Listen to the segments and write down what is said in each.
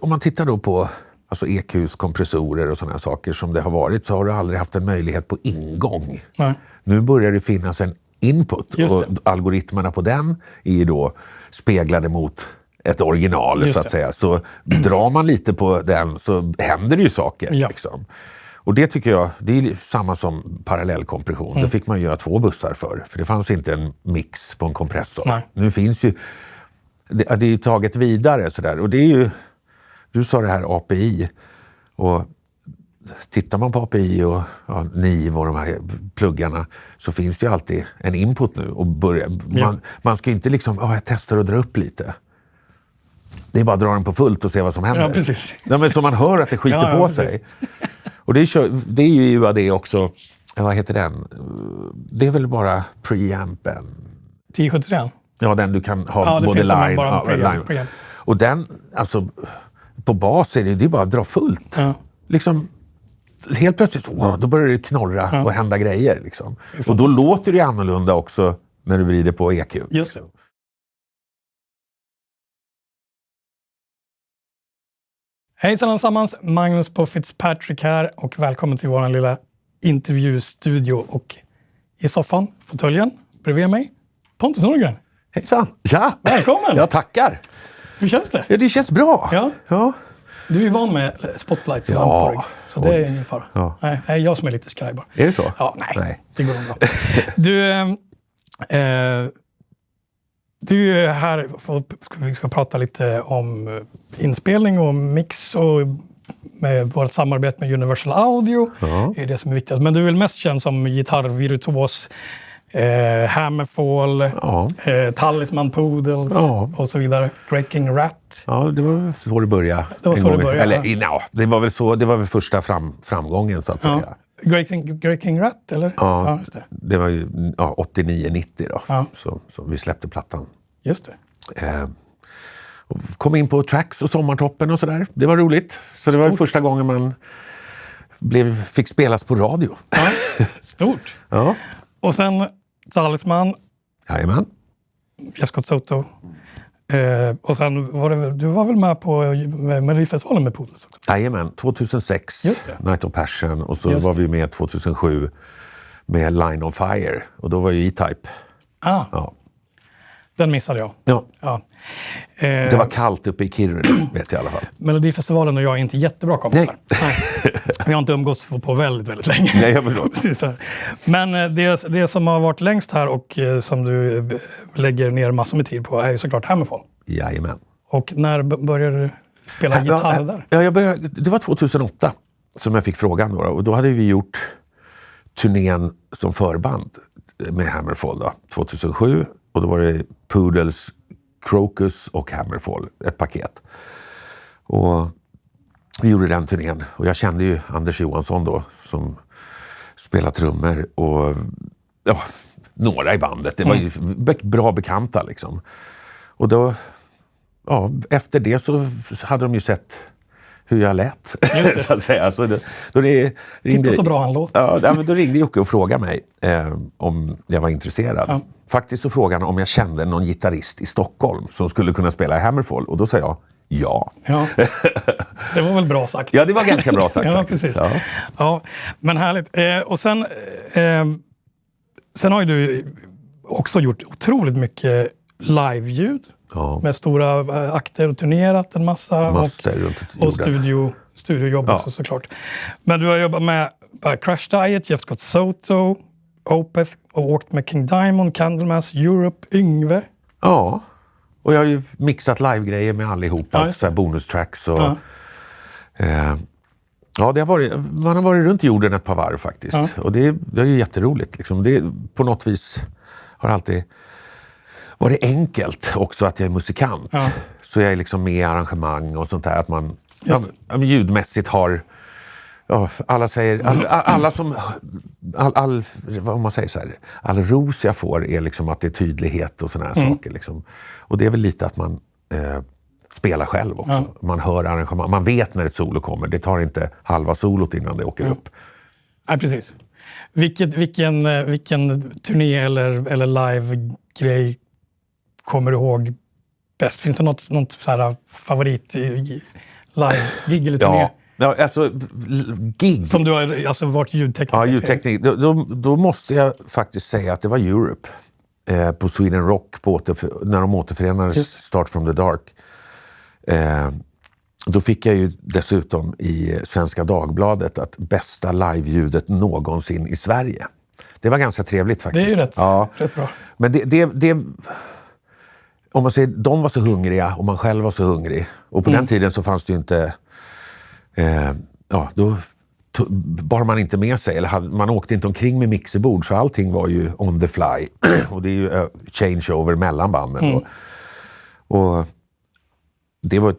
om man tittar då på alltså EQs, kompressorer och sådana här saker som det har varit, så har du aldrig haft en möjlighet på ingång. Nej. Nu börjar det finnas en input och algoritmerna på den är ju då speglade mot ett original så att säga. Så drar man lite på den så händer det ju saker. Liksom. Och det tycker jag, det är samma som parallellkompression. Det fick man göra 2 bussar för det fanns inte en mix på en kompressor. Nej. Nu finns ju, det är ju taget vidare sådär. Och det är ju, du sa det här API, och tittar man på API och NIV och de här pluggarna, så finns det ju alltid en input nu. Och man ska ju inte liksom, jag testar och dra upp lite. Det är bara att dra den på fullt och se vad som händer. Ja, precis. Ja, men så man hör att det skiter på sig. Och det är ju UAD också, vad heter den? Det är väl bara preampen. 1073? Ja, den du kan ha både line och line. Och den, alltså på bas är det är bara att dra fullt. Ja. Liksom, helt plötsligt, då börjar det knorra och hända grejer. Liksom. Och då låter det annorlunda också när du vrider på EQ. Just det. Hejsan allesammans, Magnus på Fitzpatrick här och välkommen till vår lilla intervjustudio. Och i soffan, fåtöljen, bredvid mig, Pontus Norgren. Hejsan! Ja! Välkommen! Jag tackar! Hur känns det? Ja, det känns bra. Ja. Du är ju van med spotlights och lampor, så det är ingen fara. Ja. Nej, jag som är lite skraj bara. Är det så? Ja, nej. Det går bra. Du är här för att vi ska prata lite om inspelning och mix och med vårt samarbete med Universal Audio. Det är det som är viktigt. Men du är väl mest känd som gitarrvirtuos, Hammerfall, Talisman Poodles och så vidare. Breaking Rat. Ja, det var så det började. Det var så det började. Eller, det var väl så, det var väl första framgången så att säga. Breaking Rat, eller? Ja, just det. Det var ju 89-90 då, så vi släppte plattan. Just det. Och kom in på tracks och Sommartoppen och sådär. Det var roligt. Så det var första gången man fick spelas på radio. Ja, stort. Ja. Och sen Talisman. Jajamän. Just Got Soto. Och sen du var väl med på Melodifestivalen med Poodles också? Jajamän, 2006 Night of Passion och så var vi med 2007 med Line on Fire och då var ju E-Type. Ja. Den missade jag. Ja. Det var kallt uppe i Kiruna, vet jag i alla fall. Melodifestivalen och jag är inte jättebra kompisar. Nej. Vi har inte umgåtts på väldigt, väldigt länge. Nej, jag förstår. Men det som har varit längst här och som du lägger ner massor med tid på är ju såklart Hammerfall. Jajamän. Och när började du spela gitarr där? Ja, det var 2008 som jag fick frågan då. Och då hade vi gjort turnén som förband med Hammerfall då, 2007. Och då var det Poodles, Crocus och Hammerfall, ett paket. Och vi gjorde den turnén. Och jag kände ju Anders Johansson då som spelar trummor och några i bandet. Det var ju bra bekanta liksom. Och då, efter det så hade de ju sett hur jag lät, så att säga. Så då ringde, så bra han låt. Ja, men då ringde Jocke och frågade mig om jag var intresserad. Ja. Faktiskt så frågade han om jag kände någon gitarrist i Stockholm som skulle kunna spela i Hammerfall. Och då sa jag ja. Det var väl bra sagt. Ja, det var ganska bra sagt. Ja, precis. Ja, men härligt. Och sen har ju du också gjort otroligt mycket live-ljud. Ja. Med stora akter och turnerat en massa. Och studiojobb också såklart. Men du har jobbat med Crash Diet, Just Got Soto, Opeth och åkt med King Diamond, Candlemass, Europe, Yngve. Ja, och jag har ju mixat live-grejer med allihopa, så här bonustracks och... man har varit runt jorden ett par varv faktiskt. Och det är ju jätteroligt. Liksom. Det på något vis har alltid varit enkelt också att jag är musikant. Så jag är liksom med i arrangemang och sånt där. Att man ljudmässigt har... alla säger... Alla som... vad man säger så här... All ros jag får är liksom att det är tydlighet och såna här saker. Liksom. Och det är väl lite att man... spela själv också. Man hör arrangemang. Man vet när ett solo kommer. Det tar inte halva solot innan det åker upp. Ja, precis. Vilken turné eller live-grej kommer du ihåg bäst? Finns det något så här favorit live-gig eller turné? Ja, alltså gig. Som du har alltså varit ljudtekniker? Ja, ljudtekniker. Då måste jag faktiskt säga att det var Europe. På Sweden Rock när de återförenades Start from the Dark. Då fick jag ju dessutom i Svenska Dagbladet att bästa live-ljudet någonsin i Sverige. Det var ganska trevligt faktiskt. Det är ju rätt bra. Men det om man säger, de var så hungriga och man själv var så hungrig. Och på den tiden så fanns det ju inte... då bar man inte med sig, eller man åkte inte omkring med mixerbord, så allting var ju on the fly. Och det är ju changeover mellan banden. Och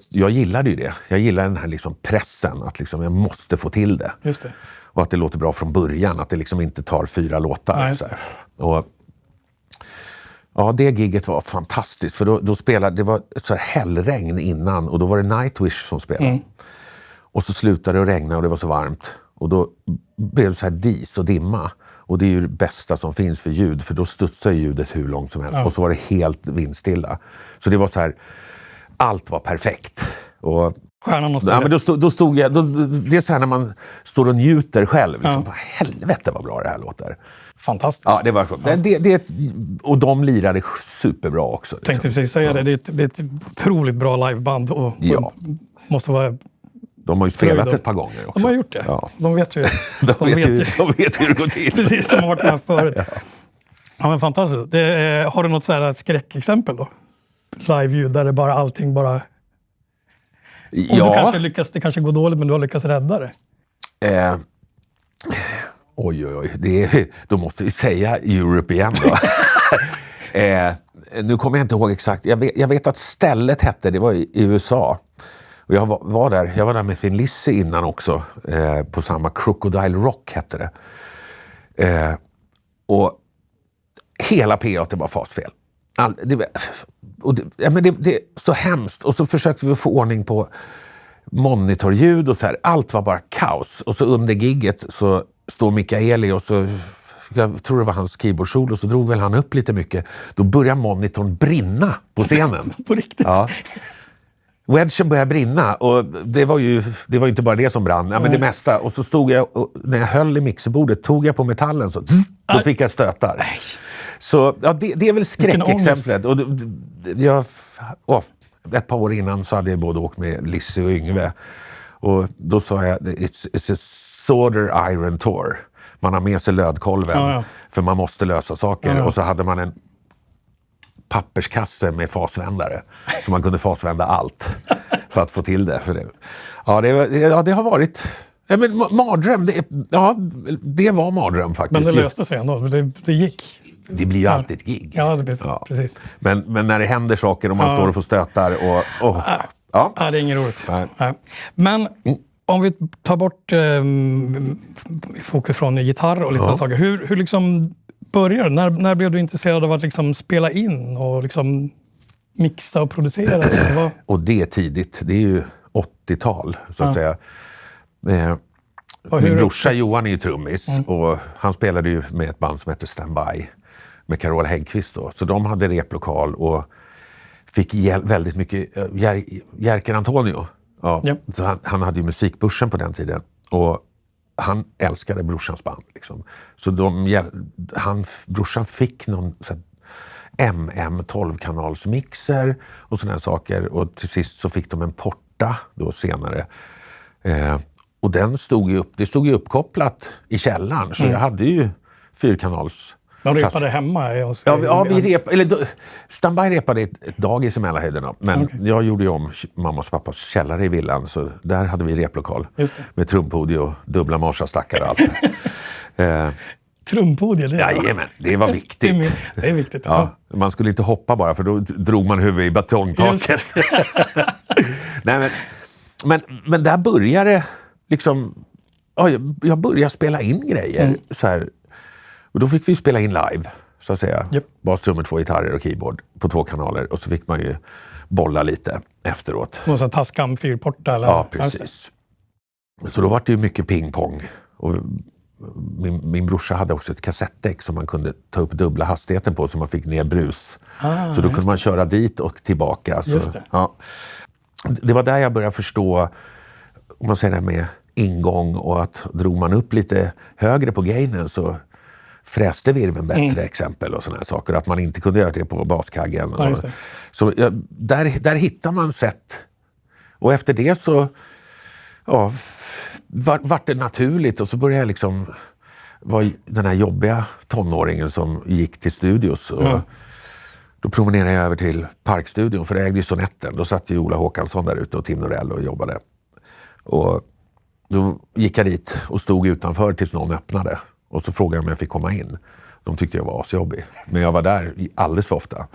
jag gillade ju det. Jag gillade den här liksom pressen, att liksom jag måste få till det. Just det. Och att det låter bra från början, att det liksom inte tar 4 låtar. Nej, så här. Och ja, det gigget var fantastiskt, för då spelade, det var ett så här hällregn innan, och då var det Nightwish som spelade. Och så slutade det att regna och det var så varmt. Och då blev det så här dis och dimma. Och det är ju det bästa som finns för ljud, för då studsar ljudet hur långt som helst. Och så var det helt vindstilla. Så det var så här, allt var perfekt. Och men då stod jag, det är så här när man står och njuter själv. Liksom, helvete vad bra det här låter. Fantastiskt. Ja, det var och de lirade superbra också. Liksom. Tänkte precis säga det. Det är ett otroligt bra liveband. Och måste vara... De har ju spelat ett par gånger också. De har gjort det. Ja. De vet ju. de vet hur det går till. Precis som har varit med förut. Ja, men fantastiskt. Har du något så här skräckexempel då? Live-ljud där det allting bara... Och du kanske lyckas, det kanske går dåligt, men du har lyckats rädda det. Oj. Då måste vi säga Europe igen då. Nu kommer jag inte ihåg exakt. Jag vet att stället hette, det var i USA. Och jag var där med Thin Lizzy innan också. På samma Crocodile Rock hette det. Och hela P8 var fasfel. Det är så hemskt. Och så försökte vi få ordning på monitorljud och så här. Allt var bara kaos. Och så under gigget så står Mikaeli och så, jag tror det var hans keyboardsol, och så drog väl han upp lite mycket. Då började monitorn brinna på scenen. På riktigt? Ja. Wedgen började brinna, och det var ju inte bara det som brann, men det mesta. Och så stod jag, och när jag höll i mixerbordet tog jag på metallen så då fick jag stötar. Nej. Så det är väl skräckexemplet. Och ett par år innan så hade jag både åkt med Lizzy och Yngve. Och då sa jag, it's a Solder Iron Tour. Man har med sig lödkolven, för man måste lösa saker. Och så hade man en papperskasse med fasvändare, så man kunde fasvända allt för att få till det. För det. Det har varit... men mardröm, det var mardröm faktiskt. Men det löste sig ändå, det gick. Det blir ju alltid ett gig. Ja, det blir precis. Men när det händer saker och man står och får stötar och det är inget roligt. Nej. Men om vi tar bort fokus från gitarr och lite sådana saker. Hur liksom började? När blev du intresserad av att liksom spela in och liksom mixa och producera? Och det är tidigt. Det är ju 80-tal så att säga. Min brorsa Johan är ju trummis och han spelade ju med ett band som heter Standby med Carola Häggkvist då. Så de hade replokal och fick väldigt mycket Jerker Antonio. Ja. Yep. Så han hade ju musikbörsen på den tiden och han älskade brorsans band liksom. Så brorsan fick någon så här, 12-kanals mixer och sådana saker, och till sist så fick de en Porta då senare. Och den stod ju uppkopplat i källaren, så jag hade ju 4-kanals. De repade hemma? Standby repade ett dagis i Mälarhöjderna, men jag gjorde ju om mammas och pappas källare i villan, så där hade vi replokal med trumpodium och dubbla marsastackar och allt. Trumpodium? Jajamän, det var viktigt. Det är viktigt. Ja. Man skulle inte hoppa bara, för då drog man huvudet i betongtaket. Nej, men där började liksom... jag började spela in grejer. Så här. Och då fick vi spela in live, så att säga. Yep. Bastrummor, 2 gitarrer och keyboard på 2 kanaler. Och så fick man ju bolla lite efteråt. Och så Tascam 4-porta? Eller? Ja, precis. Så då var det ju mycket pingpong. Och min brorsa hade också ett kassettdäck som man kunde ta upp dubbla hastigheten på så man fick ner brus. Så då kunde man köra dit och tillbaka. Så, det var där jag började förstå, om man säger det med ingång, och att drog man upp lite högre på gainen så fräste virven bättre exempel och sådana här saker. Att man inte kunde göra det på baskaggen. Så där hittar man sätt. Och efter det så vart det naturligt, och så började jag liksom vara den här jobbiga tonåringen som gick till studios. Och då promenerade jag över till Parkstudion, för det ägde ju Sonetten. Då satt ju Ola Håkansson där ute och Tim Norell och jobbade. Och då gick jag dit och stod utanför tills någon öppnade. Och så frågade jag om jag fick komma in. De tyckte jag var asjobbig. Men jag var där alldeles för ofta.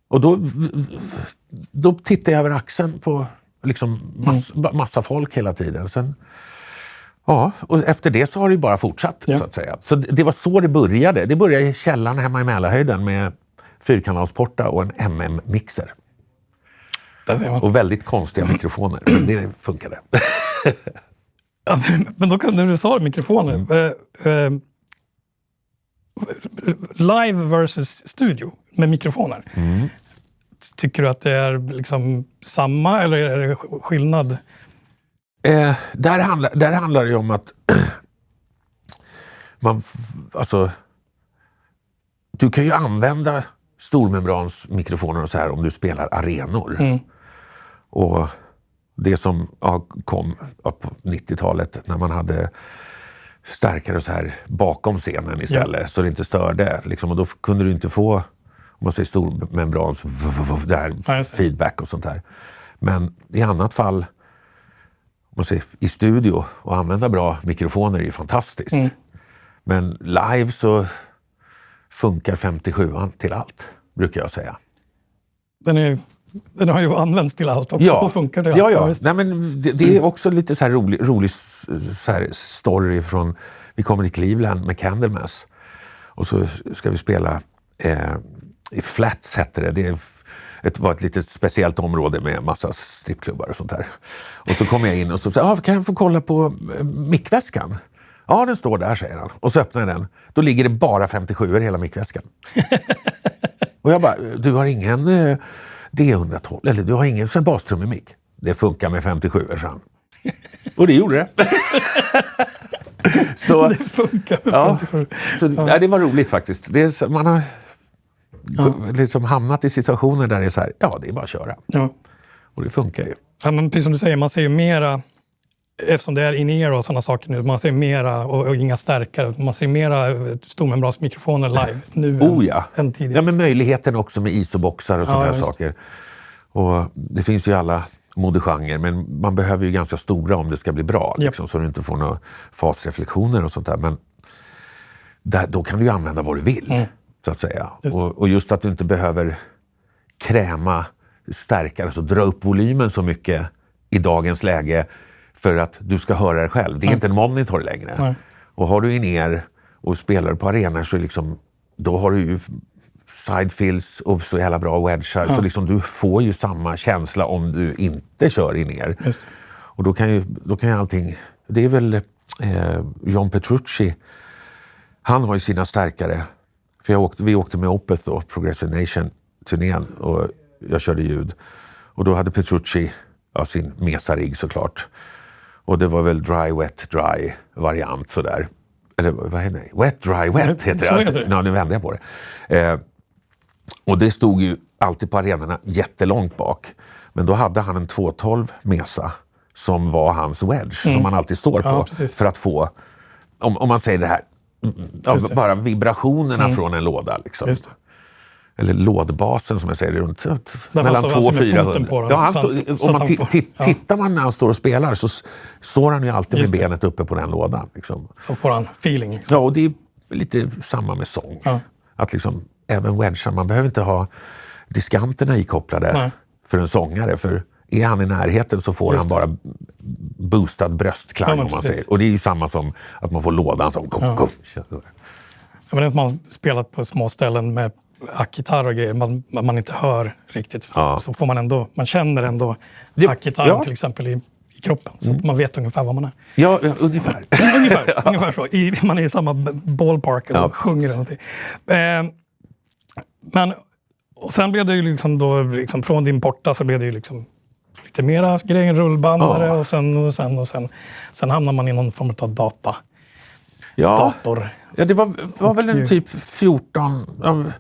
Och då tittade jag över axeln på liksom massa folk hela tiden. Sen, och efter det så har det ju bara fortsatt, så att säga. Så det var så det började. Det började i källaren hemma i Mälarhöjden med 4-kanalsporta och en MM-mixer. Och väldigt konstiga mikrofoner. Men det funkade. Men då kunde du sa mikrofonen. Live versus studio med mikrofoner. Tycker du att det är liksom samma, eller är det skillnad? Där handlar det ju om att du kan ju använda stormembransmikrofoner och så här om du spelar arenor. Och det som kom på 90-talet när man hade stärkare och så här bakom scenen istället, så det inte störde liksom, och då kunde du inte få, om man säger stormembrans där feedback och sånt här. Men i annat fall, om man säger i studio och använda bra mikrofoner är ju fantastiskt. Men live så funkar 57an till allt, brukar jag säga. Den har ju använts till allt också. Och funkar det? Ja. Nej, men det är också lite så här rolig så här story från, vi kommer till Cleveland med Candlemass. Och så ska vi spela i Flats hette det. Det var ett litet speciellt område med massa strippklubbar och sånt här. Och så kom jag in och så sa kan jag få kolla på mickväskan? Ja, den står där, säger han. Och så öppnar jag den. Då ligger det bara 57 i hela mickväskan. Och jag bara, du har ingen D112, eller du har ingen basstrum i mick. Det funkar med 57, sa han. Och det gjorde det. Så, det funkar med 57. Så, det var roligt faktiskt. Man har liksom hamnat i situationer där det är så här, det är bara att köra. Och det funkar ju. Ja, men precis som du säger, man ser ju mera, eftersom det är in-ear och sådana saker nu, man ser mera, och inga stärkare, man ser mera stormembransmikrofoner live nu än tidigare. Ja, men möjligheten också med isoboxar och sådana här saker. Och det finns ju alla modegenrer, men man behöver ju ganska stora om det ska bli bra, liksom, så du inte får några fasreflektioner och sånt där. Men då kan du ju använda vad du vill, så att säga. Och just att du inte behöver kräma stärkare, så dra upp volymen så mycket i dagens läge för att du ska höra det själv. Det är inte en monitor längre. Och har du in-ear och spelar på arenor så liksom, då har du ju sidefills och så jävla bra wedgar. Så liksom, du får ju samma känsla om du inte kör in-ear. Och då kan ju allting, det är väl John Petrucci, han har ju sina stärkare. För vi åkte med Opeth då, Progressive Nation-turnén, och jag körde ljud. Och då hade Petrucci sin Mesa-rigg såklart. Och det var väl dry, wet, dry variant sådär. Eller vad heter det? Wet, dry, wet heter det. Nu vände jag på det. Och det stod ju alltid på arenorna jättelångt bak. Men då hade han en 212 Mesa som var hans wedge, som man alltid står på. För att få, om man säger det här, bara vibrationerna från en låda liksom. Eller lådbasen som jag säger, runt mellan 200 och 400. Tittar man när han står och spelar så står han ju alltid med benet uppe på den lådan. Liksom. Så får han feeling. Liksom. Ja, och det är lite samma med sång. Att liksom, även wedgar, man behöver inte ha diskanterna ikopplade för en sångare. För är han i närheten så får han bara boostad bröstklang, om man säger. Och det är ju samma som att man får lådan som kom. Men att man spelat på små ställen med ackgitarr och grejer, man inte hör riktigt. Så får man ändå, man känner ändå ackgitarren till exempel i i kroppen. Så att man vet ungefär vad man är. Ja, ungefär. ungefär så. Man är i samma ballpark och sjunger eller någonting. Men och sen blev det ju liksom då, liksom, från din porta så blev det ju liksom lite mera grejer, rullbandare och sen hamnar man i någon form av dator. Ja, det var väl en typ 14...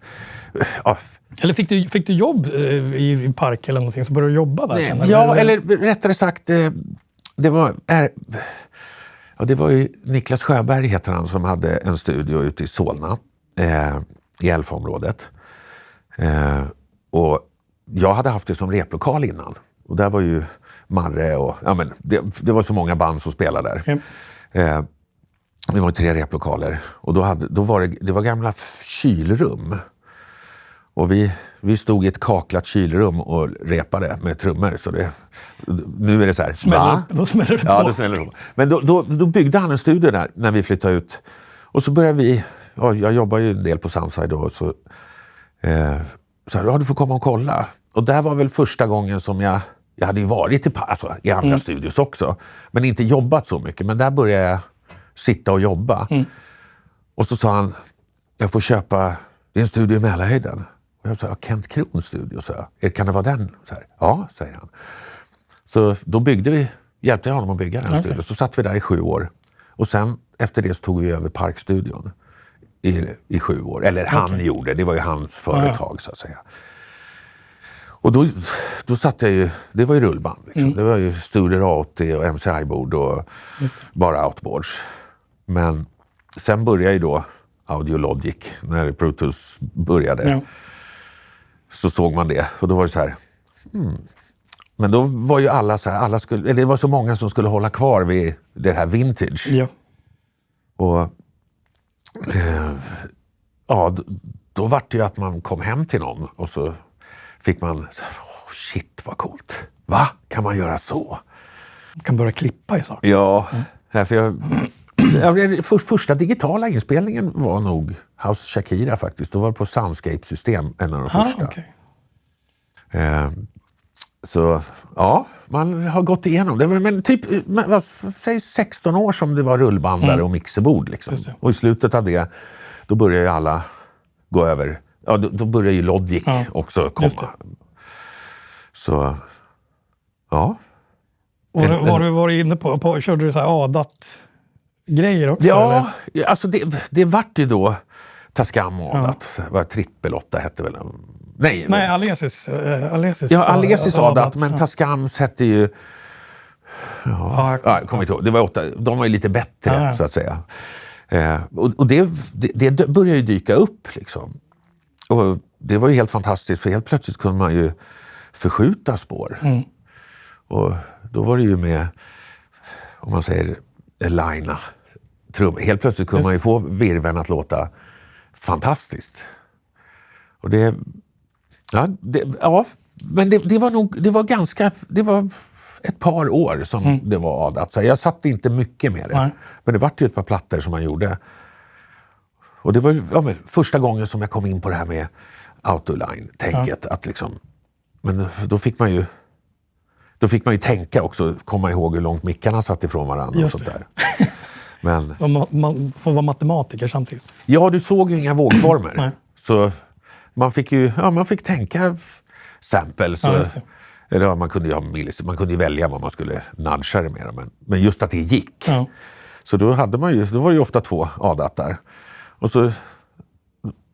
Eller fick du jobb i park eller någonting så började du jobba där? Sen, eller rättare sagt, det var ju Niklas Sjöberg heter han som hade en studio ute i Solna i Älvområdet. Och jag hade haft det som replokal innan. Och där var ju Marre och det var så många band som spelade där. Det var 3 replokaler och då var det var gamla kylrum. Och vi stod i ett kaklat kylrum och repade med trummor. Så nu är det så här. Då smäller det på. Ja, då smäller det på. Men då byggde han en studio där när vi flyttade ut. Och så började vi, jag jobbar ju en del på Sunside då. Så du får komma och kolla. Och där var väl första gången som jag hade ju varit i andra studios också. Men inte jobbat så mycket. Men där började jag sitta och jobba. Och så sa han, jag får köpa, det är en studio i Mälarhöjden. Och jag sa, Kent Krons studio, så kan det vara den? Så här, ja, säger han. Så då hjälpte jag honom att bygga den studion. Så satt vi där i 7 år. Och sen efter det så tog vi över Parkstudion i 7 år. Eller han gjorde, det var ju hans företag så att säga. Och då satt jag ju, det var ju rullband liksom. Det var ju Studer 80 och MCI-bord och bara outboards. Men sen började ju då Audiologic, när Pro Tools började. Så såg man det och då var det så här. Men då var ju alla så här, det var så många som skulle hålla kvar vid det här vintage. Ja. Och då var det ju att man kom hem till någon och så fick man så här, shit vad coolt. Va? Kan man göra så? Man kan börja klippa i saker. Ja, för första digitala inspelningen var nog House Shakira faktiskt. Då var det på Soundscape-system, en av de första. Okay. Så ja, man har gått igenom det. Men typ, säg 16 år som det var rullbandare och mixerbord. Liksom. Och i slutet av det, då börjar ju alla gå över. Ja, då börjar ju Logic också komma. Så, ja. Och var du varit inne på körde du så här ADAT-grejer också? Ja, eller? Alltså det vart ju då Tascam och ADAT. Trippel 8 hette väl. Nej, Alesis. Ja, Alesis ADAT, men Tascams hette ju... jag kommer inte ihåg. Det var 8. De var ju lite bättre, så att säga. Och det började ju dyka upp, liksom. Och det var ju helt fantastiskt, för helt plötsligt kunde man ju förskjuta spår. Och då var det ju med, om man säger, lina trum. Helt plötsligt kunde man ju få virveln att låta fantastiskt. Och men det var ett par år som det var ADAT. Så jag satt inte mycket med det. Men det var ju ett par plattor som man gjorde. Och det var första gången som jag kom in på det här med autoline-tänket. Att liksom, men då fick man ju tänka också, komma ihåg hur långt mickarna satt ifrån varandra och sånt där. Men man får vara matematiker samtidigt. Ja, du såg ju inga vågformer. Så man fick tänka samples. Eller man kunde ju välja vad man skulle nudga det med. Men just att det gick. Så då var det ju ofta 2 ADATar. Och så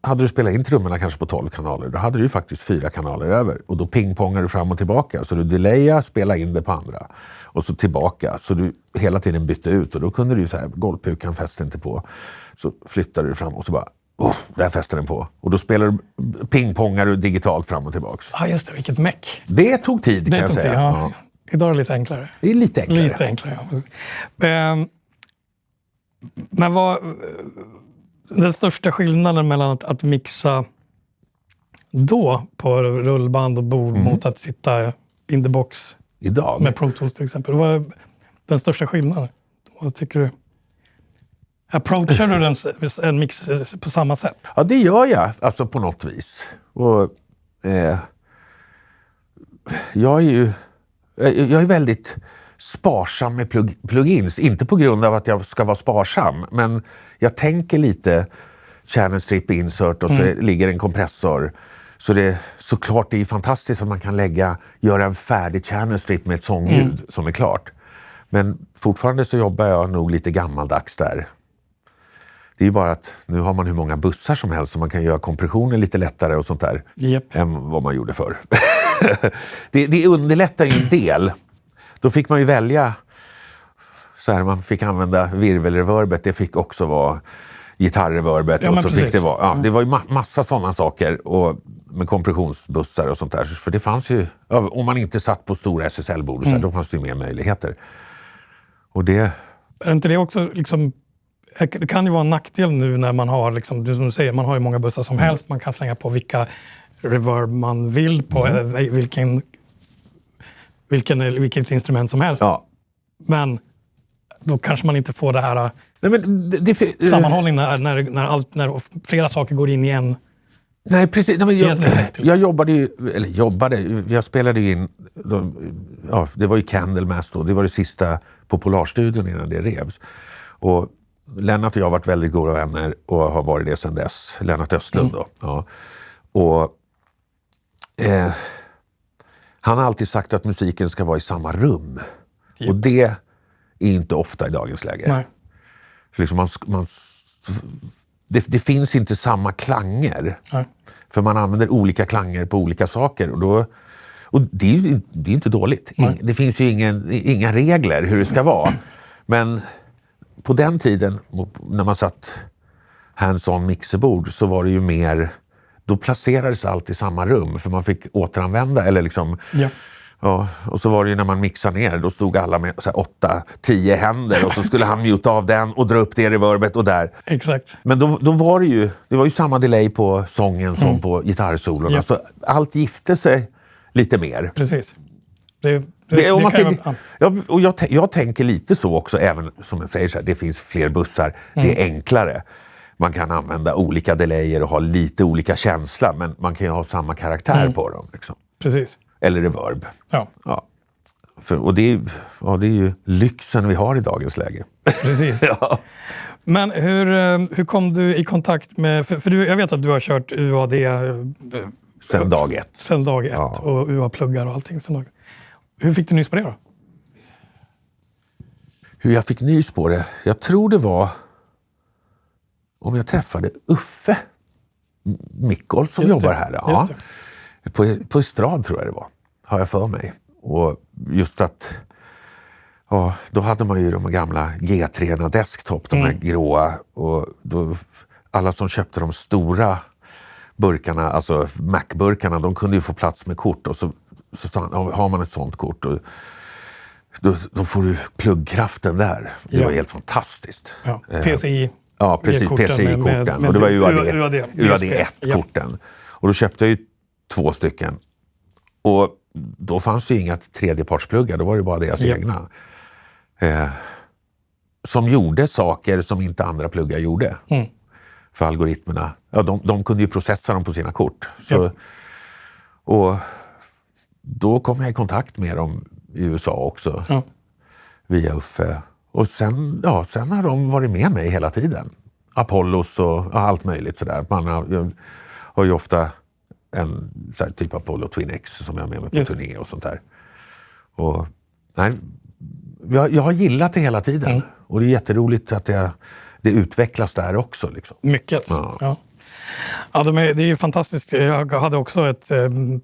hade du spelat in trummorna kanske på 12 kanaler. Då hade du ju faktiskt 4 kanaler över. Och då pingpongar du fram och tillbaka. Så du delayar, spela in det på andra. Och så tillbaka. Så du hela tiden bytte ut. Och då kunde du ju så här, golvpukan fäste inte på. Så flyttade du fram och så bara, där fäste den på. Och då spelar du, pingpongar du digitalt fram och tillbaks. Ja, just det. Vilket meck. Det tog tid, kan jag säga. Ja. Idag är det lite enklare. Det är lite enklare. Lite enklare, ja. Men vad... Den största skillnaden mellan att mixa då på rullband och bord mot att sitta in the box idag med Pro Tools till exempel. Vad är den största skillnaden? Vad tycker du? Approachar du en mix på samma sätt? Ja, det gör jag. Alltså på något vis. Och, jag är väldigt sparsam med plugins. Inte på grund av att jag ska vara sparsam, men jag tänker lite channel strip insert och så ligger en kompressor. Så såklart det är fantastiskt att man kan göra en färdig channel strip med ett sångljud som är klart. Men fortfarande så jobbar jag nog lite gammaldags där. Det är ju bara att nu har man hur många bussar som helst så man kan göra kompressionen lite lättare och sånt där än vad man gjorde förr. det underlättar ju en del. Då fick man ju välja så här, man fick använda virvelreverbet, det fick också vara gitarrreverbet och så fick det vara, det var ju massa sådana saker och med kompressionsbussar och sånt där. För det fanns ju, om man inte satt på stora SSL-bord så då fanns det ju mer möjligheter. Och det... Är inte det också liksom, det kan ju vara en nackdel nu när man har liksom, det som du säger, man har ju många bussar som helst, man kan slänga på vilka reverb man vill på vilket instrument som helst. Ja. Men då kanske man inte får det här sammanhållning när flera saker går in i en. Nej, precis. Nej, jag spelade ju in, det var ju Candlemass då, det var det sista Polarstudion innan det revs. Och Lennart och jag har varit väldigt goda vänner och har varit det sedan dess. Lennart Östlund då. Ja. Och han har alltid sagt att musiken ska vara i samma rum. Yep. Och det är inte ofta i dagens läge. Nej. För liksom det finns inte samma klanger. Nej. För man använder olika klanger på olika saker. Och det är inte dåligt. Det finns ju inga regler hur det ska vara. Men på den tiden, när man satt hands-on mixerbord, så var det ju mer... Då placerades allt i samma rum, för man fick återanvända. Eller liksom, ja, och så var det ju när man mixade ner, då stod alla med 8-10 händer och så skulle han muta av den och dra upp det reverbet och där. Exakt. Men då var det var ju samma delay på sången som på gitarrsolorna. Så allt gifte sig lite mer. Precis. Jag tänker lite så också, även som jag säger så här, det finns fler bussar, det är enklare. Man kan använda olika delayer och ha lite olika känsla, men man kan ju ha samma karaktär på dem. Liksom. Precis. Eller reverb. Ja. Och det är ju lyxen vi har i dagens läge. Precis. Ja. Men hur kom du i kontakt med, för jag vet att du har kört UAD sen dag ett. Sen dag ett och UA-pluggar och allting. Hur fick du nys på det då? Hur jag fick nys på det? Jag tror det var om jag träffade Uffe Mikkoll som jobbar här. Ja. På Estrad tror jag det var. Har jag för mig. Och just att då hade man ju de gamla G3-erna desktop, de här gråa. Och då, alla som köpte de stora burkarna, alltså Mac-burkarna, de kunde ju få plats med kort. Och så sa han, har man ett sånt kort och då får du pluggkraften där. Det var helt fantastiskt. Ja. PCI. Ja, precis. PCI-korten. Och det var UAD 1-korten. Och då köpte jag ju 2 stycken. Och då fanns det ju inga tredjepartspluggar. Då var det bara deras egna. Som gjorde saker som inte andra pluggar gjorde. För algoritmerna. Ja, de kunde ju processa dem på sina kort. Så, och då kom jag i kontakt med dem i USA också. Via Uffe. Och sen har de varit med mig hela tiden. Apollos och allt möjligt sådär. Man har ju ofta en så här, typ Apollo Twin X som jag har med mig på turné och sånt där. Och jag har gillat det hela tiden. Och det är jätteroligt att det utvecklas där också. Liksom. Mycket. Ja, det är ju fantastiskt. Jag hade också ett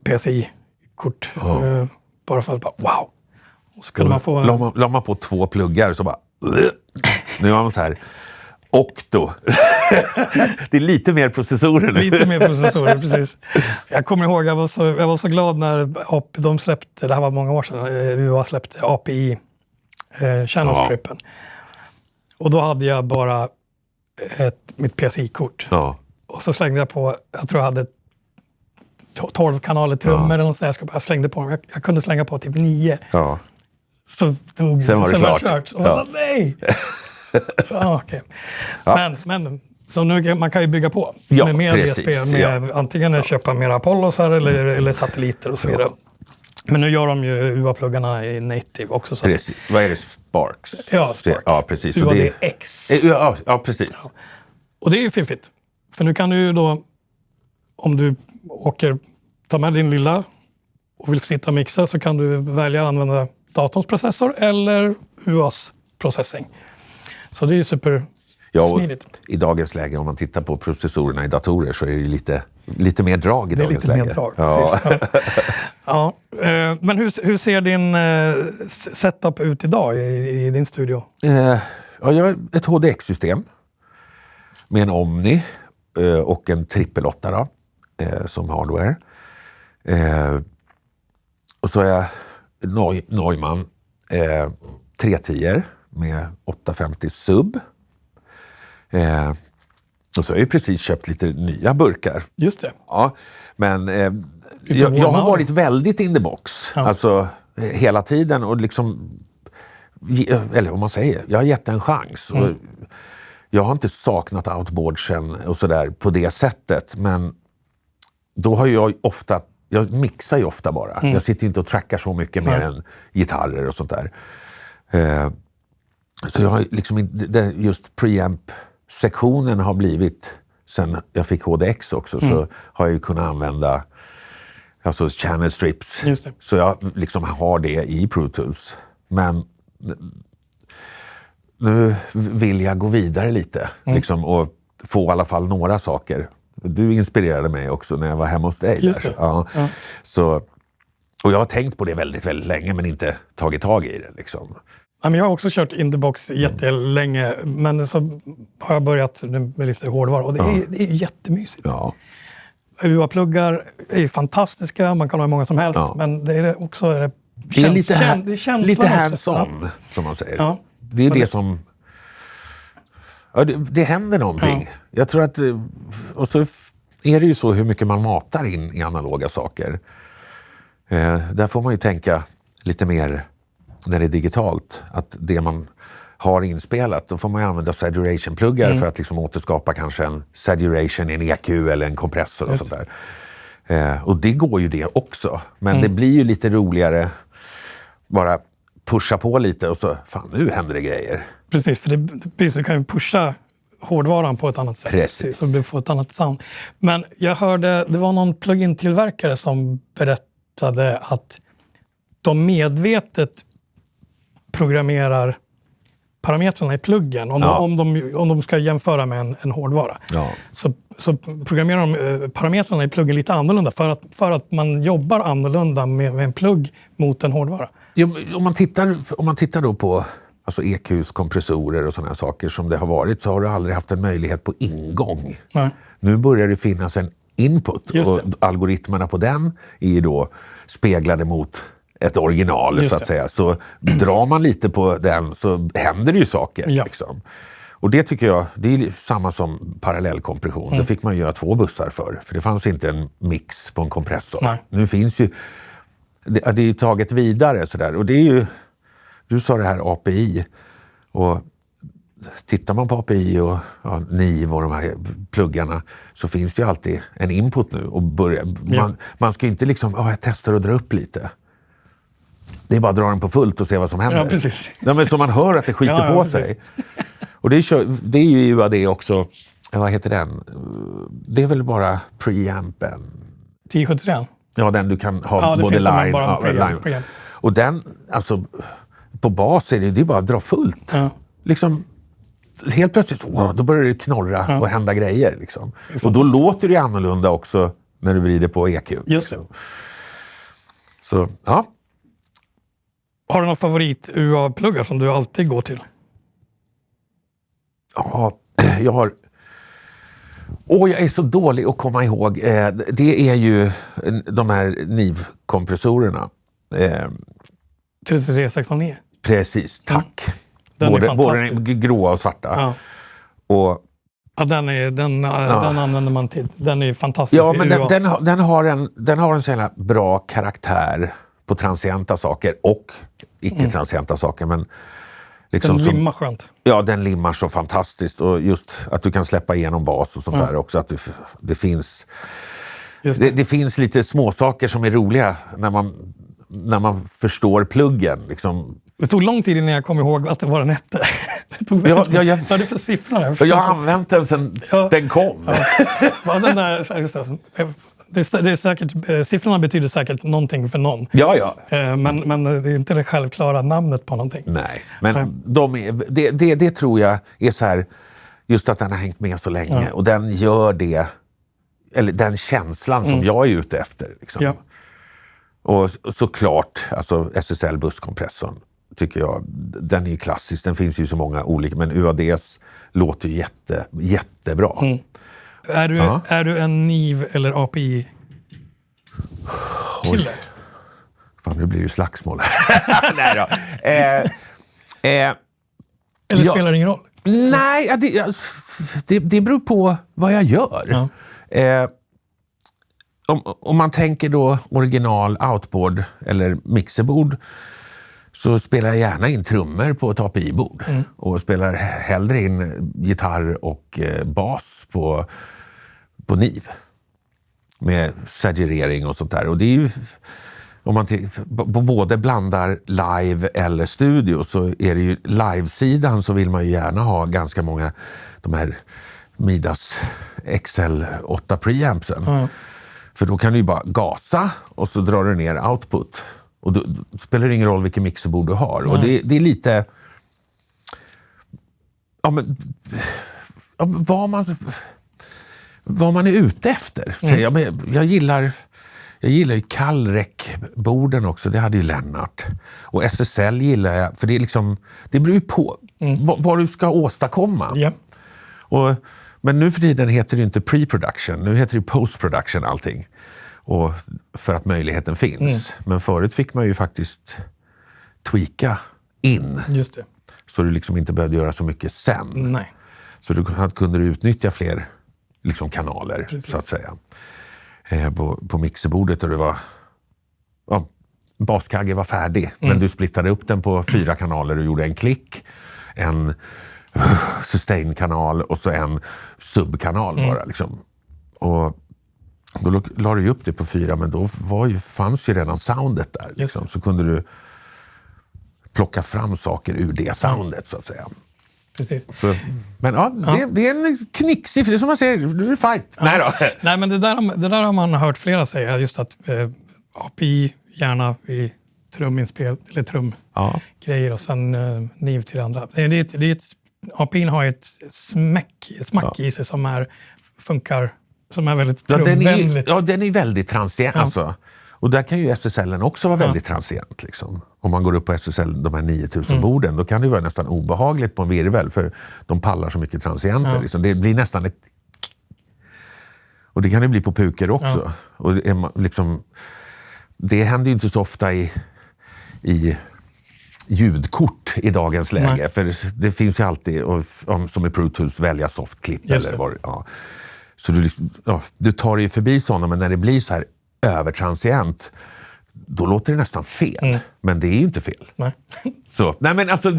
PCI-kort. Bara för att wow. Och så kunde man få... La man på 2 pluggar så bara... Nu har man så här... Octo. Det är lite mer processorer nu. Lite mer processorer, precis. Jag kommer ihåg, jag var så glad när de släppte, det här var många år sedan, UA släppte API channel strippen. Och då hade jag bara mitt PCI-kort. Och så slängde jag på, jag tror jag hade 12 kanaler trummor eller något sånt där. Jag slängde på dem. Jag kunde slänga på typ 9. Så sen var det klart. Kört. Och jag sa nej! Så, okay. Men så nu, man kan ju bygga på med mer DSP, med antingen köpa mer Apollosar eller satelliter och så vidare. Men nu gör de ju UA-pluggarna i native också. Så precis. Vad är det? Sparks? Ja, Spark. Ja, precis. UADX. Ja, precis. Ja. Och det är ju fiffigt. För nu kan du ju då, om du tar med din lilla och vill sitta och mixa, så kan du välja att använda datorns processor eller UAs processing. Så det är ju supersmidigt. I dagens läge, om man tittar på processorerna i datorer, så är det lite mer drag i dagens läge. Det är lite mer drag, ja. Men hur ser din setup ut idag i din studio? Jag har ett HDX-system med en Omni och en 888 då, som hardware. Och så har jag Neumann 310 med 850 sub. Och så har jag ju precis köpt lite nya burkar. Just det. Ja, men jag har varit väldigt in the box. Ja. Alltså hela tiden, och liksom, eller om man säger, jag har gett en chans. Och jag har inte saknat outboardsen och sådär på det sättet, men då har jag mixar ju ofta bara. Jag sitter inte och trackar så mycket mer än gitarrer och sånt där. Så jag har liksom just preamp-sektionen har blivit, sen jag fick HDX också, så har jag ju kunnat använda alltså channel strips. Just det. Så jag liksom har det i Pro Tools. Men nu vill jag gå vidare lite liksom, och få i alla fall några saker. Du inspirerade mig också när jag var hemma hos dig. Just det. Ja. Så, och jag har tänkt på det väldigt, väldigt länge, men inte tagit tag i det. Liksom. Jag har också kört in the box jättelänge, men så har jag börjat med lite hårdvara, och det är jättemysigt. Ja. UA-pluggar är fantastiska, man kan ha hur många som helst, men det är också det är lite hands-on, som man säger. Ja. Det är det som... Ja, det händer någonting. Ja. Jag tror att... Och så är det ju så hur mycket man matar in i analoga saker. Där får man ju tänka lite mer när det är digitalt. Att det man har inspelat, då får man ju använda saturation-pluggar för att liksom återskapa kanske en saturation i en EQ eller en kompressor och sånt där. Och det går ju det också. Men det blir ju lite roligare bara pusha på lite och så, fan, nu händer det grejer. Precis, för du kan ju pusha hårdvaran på ett annat sätt. Precis. Så du får ett annat sound. Men jag hörde, det var någon plugin-tillverkare som berättade att de medvetet programmerar parametrarna i pluggen om de ska jämföra med en hårdvara. Ja. Så programmerar de parametrarna i pluggen lite annorlunda för att man jobbar annorlunda med en plugg mot en hårdvara. Ja, om man tittar då på alltså EQs, kompressorer och sådana saker som det har varit, så har du aldrig haft en möjlighet på ingång. Nej. Nu börjar det finnas en input och algoritmerna på den är ju då speglade mot ett original så att säga. Så drar man lite på den så händer det ju saker. Ja. Liksom. Och det tycker jag, det är samma som parallellkompression. Det fick man göra 2 bussar för det fanns inte en mix på en kompressor. Nej. Nu finns ju, det är ju taget vidare sådär. Och det är ju, du sa det här API, och tittar man på API och NIV och de här pluggarna, så finns det ju alltid en input nu. Och man ska ju inte liksom, jag testar och dra upp lite. Det är bara att dra den på fullt och se vad som händer. Ja, precis. Ja, men så man hör att det skiter på sig. Och det är ju UAD också, vad heter den? Det är väl bara preampen. 1073? Ja, den du kan ha både line och line. Och den, alltså på bas är det är bara att dra fullt. Ja. Liksom, helt plötsligt, då börjar det knorra och hända grejer. Liksom. Och då låter det annorlunda också när du vrider på EQ. Just det. Så, ja. Har du någon favorit-UA-pluggar som du alltid går till? Ja, jag har... jag är så dålig att komma ihåg. Det är ju de här NIV-kompressorerna. 3369? Precis, tack. Både den gråa och svarta. Ja. Och, den använder man till. Den är fantastisk. Ja, men den har en så jävla bra karaktär på transienta saker och icke-transienta saker. Men liksom den limmar skönt. Ja, den limmar så fantastiskt. Och just att du kan släppa igenom bas och sånt där också. Att det finns... Det finns lite små saker som är roliga när när man förstår pluggen. Liksom. Det tog lång tid innan jag kom ihåg att det var den hette. Det tog vad är det för siffror? Jag har använt den sedan den kom. Ja. Den där, just det är säkert, siffrorna betyder säkert någonting för någon. Ja. Men det är inte det självklara namnet på någonting. Nej, men det tror jag är så här, just att den har hängt med så länge. Ja. Och den gör det, eller den känslan som jag är ute efter. Liksom. Ja. Och såklart, alltså SSL-busskompressorn tycker jag, den är ju klassisk. Den finns ju så många olika, men UADs låter ju jättebra. Mm. Är du en NIV eller API-kille? Fan, nu blir det slagsmål här. Nej då. Eller spelar det ingen roll? Nej, det beror på vad jag gör. Ja. Om man tänker då original outboard eller mixerbord, så spelar jag gärna in trummor på ett API-bord. Och spelar hellre in gitarr och bas på NIV. Med sergerering och sånt där. Och det är ju, om man både blandar live eller studio, så är det ju live-sidan, så vill man ju gärna ha ganska många de här Midas XL8 preampsen. För då kan du ju bara gasa och så drar du ner output. Och då spelar det ingen roll vilken mixerbord du har. Och det är lite... Ja, men... Vad man är ute efter. Jag gillar ju Kallräck-borden också. Det hade ju Lennart. Och SSL gillar jag. För det är liksom... Det beror ju på vad du ska åstadkomma. Yeah. Men nu för tiden heter det inte pre-production. Nu heter det post-production allting. Och för att möjligheten finns. Men förut fick man ju faktiskt tweaka in. Just det. Så du liksom inte behövde göra så mycket sen. Nej. Så du kunde utnyttja fler liksom kanaler. Precis. Så att säga. På mixerbordet, och det var... Ja, baskagge var färdig. Men du splittade upp den på 4 kanaler och gjorde en klick. En sustain-kanal och så en subkanal bara liksom. Och då la du upp det på 4, men då fanns ju redan soundet där. Liksom. Så kunde du plocka fram saker ur det soundet, så att säga. Precis. Så, men det är en knixig, det är som man säger, nu är det fight. Ja. Nej, men det där har man hört flera säga, just att API gärna i truminspel eller trumgrejer och sen NIV till det andra. API har ett smack i sig som funkar, som är väldigt trumvänligt. Den är väldigt transient. Ja. Alltså. Och där kan ju SSL:en också vara väldigt transient. Liksom. Om man går upp på SSL, de här 9000 borden, då kan det vara nästan obehagligt på en virvel, för de pallar så mycket transienter. Ja. Liksom. Det blir nästan ett... Och det kan det bli på puker också. Ja. Och det händer ju inte så ofta i ljudkort i dagens läge. Nej. För det finns ju alltid, som i Pro Tools, välja softklipp. Så du tar ju förbi sådana, men när det blir så här övertransient, då låter det nästan fel. Men det är ju inte fel. Nej. Så, nej men alltså,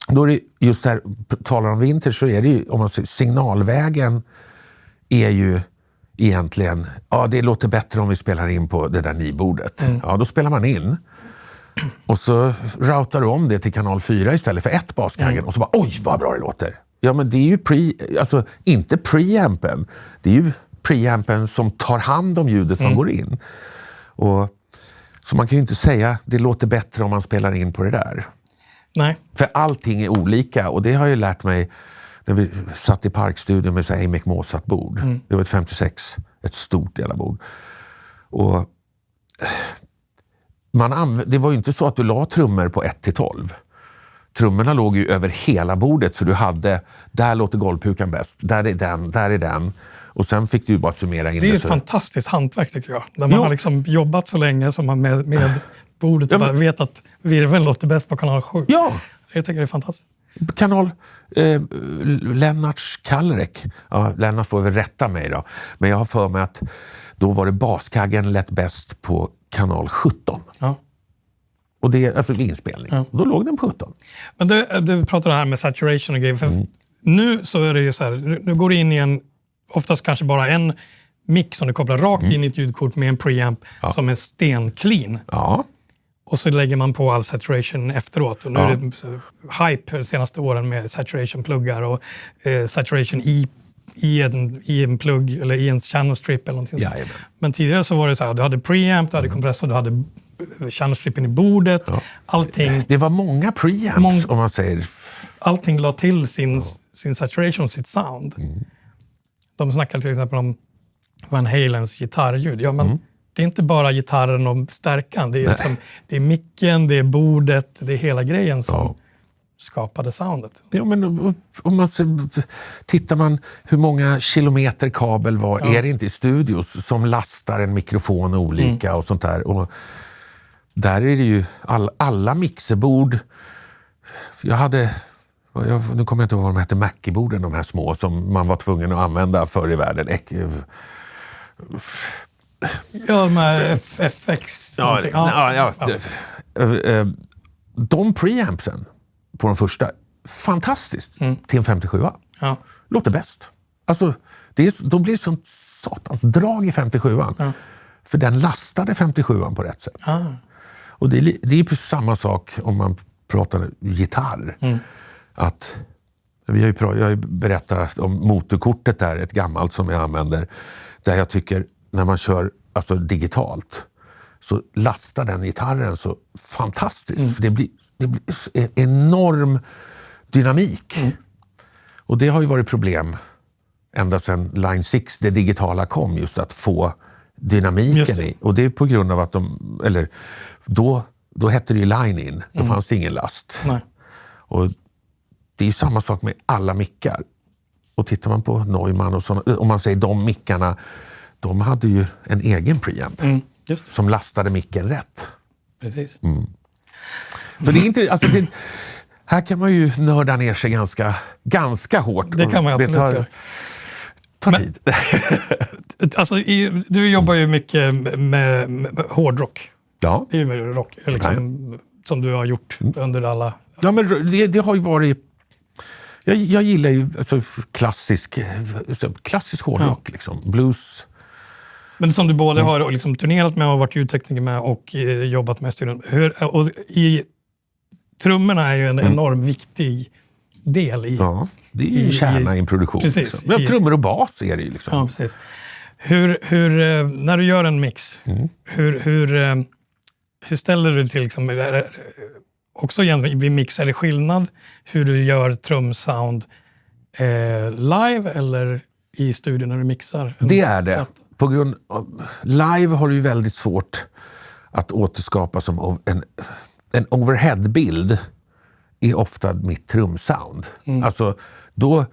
då är det just här, talar om vinter, så är det ju, om man säger, signalvägen är ju egentligen, det låter bättre om vi spelar in på det där NIV-bordet. Ja, då spelar man in. Och så routar du om det till kanal 4 istället för ett baskaggen. Och så bara, oj vad bra det låter. Ja, men det är ju inte preampen. Det är ju preampen som tar hand om ljudet som går in. Och så man kan ju inte säga, det låter bättre om man spelar in på det där. Nej. För allting är olika, och det har jag ju lärt mig när vi satt i Parkstudion med så här AMEC Mozart-bord. Det var ett 56, ett stort jävla bord. Och det var ju inte så att du la trummor på 1-12. Trummorna låg ju över hela bordet, för du hade, där låter golvpukan bäst, där är den. Och sen fick du bara summera in det. Det är ett fantastiskt hantverk, tycker jag. Där man har liksom jobbat så länge som man med bordet och vet att virveln låter bäst på kanal 7. Ja. Jag tycker det är fantastiskt. Kanal Lennarts Kallräck. Ja, Lennart får väl rätta mig då. Men jag har för mig att då var det baskaggen lätt bäst på kanal 17. Ja. Och det är alltså inspelning. Ja. Då låg den på 17. Men du pratar här med saturation och grejer. För nu så är det ju så här, nu går det in i en, oftast kanske bara en mick som du kopplar rakt in i ett ljudkort med en preamp som är stenclean. Ja. Och så lägger man på all saturation efteråt. Och nu är det hype de senaste åren med saturation-pluggar och saturation i en plugg eller i en channel strip eller någonting. Jajamän. Men tidigare så var det så här, du hade preamp, du hade kompressor, du hade channel strippen i bordet. Ja. Allting. Det var många preamps om man säger. Allting la till sin saturation, sitt sound. De snackar till exempel om Van Halens gitarrljud. Ja, men det är inte bara gitarren och stärkan. Det är, liksom, det är micken, det är bordet, det är hela grejen som skapade soundet. Ja, men om man tittar man hur många kilometer kabel är det inte i studios som lastar en mikrofon olika och sånt där. Och där är det ju alla mixerbord. Nu kommer jag inte ihåg vad de hette, Mackie-borden, de här små som man var tvungen att använda förr i världen. Ja, de här FX. De preampsen på de första, fantastiskt till en 57. Ja. Låter bäst. Alltså, då blir det sånt satans drag i 57. Ja. För den lastade 57 på rätt sätt. Och det är ju samma sak om man pratar gitarr. Att jag har ju berättat om motorkortet där, ett gammalt som jag använder. Där jag tycker när man kör alltså digitalt så lastar den gitarren så fantastiskt. För det blir en enorm dynamik. Och det har ju varit problem ända sedan Line 6, det digitala kom, just att få dynamiken i. Och det är på grund av att då hette det ju line in. Då fanns det ingen last. Nej. Och det är samma sak med alla mickar. Och tittar man på Neumann och såna, om man säger de mickarna, de hade ju en egen preamp som lastade micken rätt. Precis. Så det är inte, alltså här kan man ju nörda ner sig ganska hårt. Det kan man absolut göra. Tar tid. Alltså, du jobbar ju mycket med hårdrock. Ja. Det är ju rock liksom, som du har gjort under alla... Ja, men det har ju varit... Jag gillar ju alltså, klassisk hårdrock, liksom. Blues. Men som du både har liksom turnerat med och varit ljudtekniker med och jobbat med studion. Trummorna är ju en enorm viktig del i... Ja, det är ju kärna i en produktion. Precis. Liksom. Men trummor och bas är det ju liksom. Ja, precis. När du gör en mix, hur ställer du dig till liksom, också igen vid mix, är det skillnad hur du gör trumsound live eller i studion när du mixar? Det är det. På grund av live har du ju väldigt svårt att återskapa som en overhead-bild är ofta mitt trumsound. Alltså då,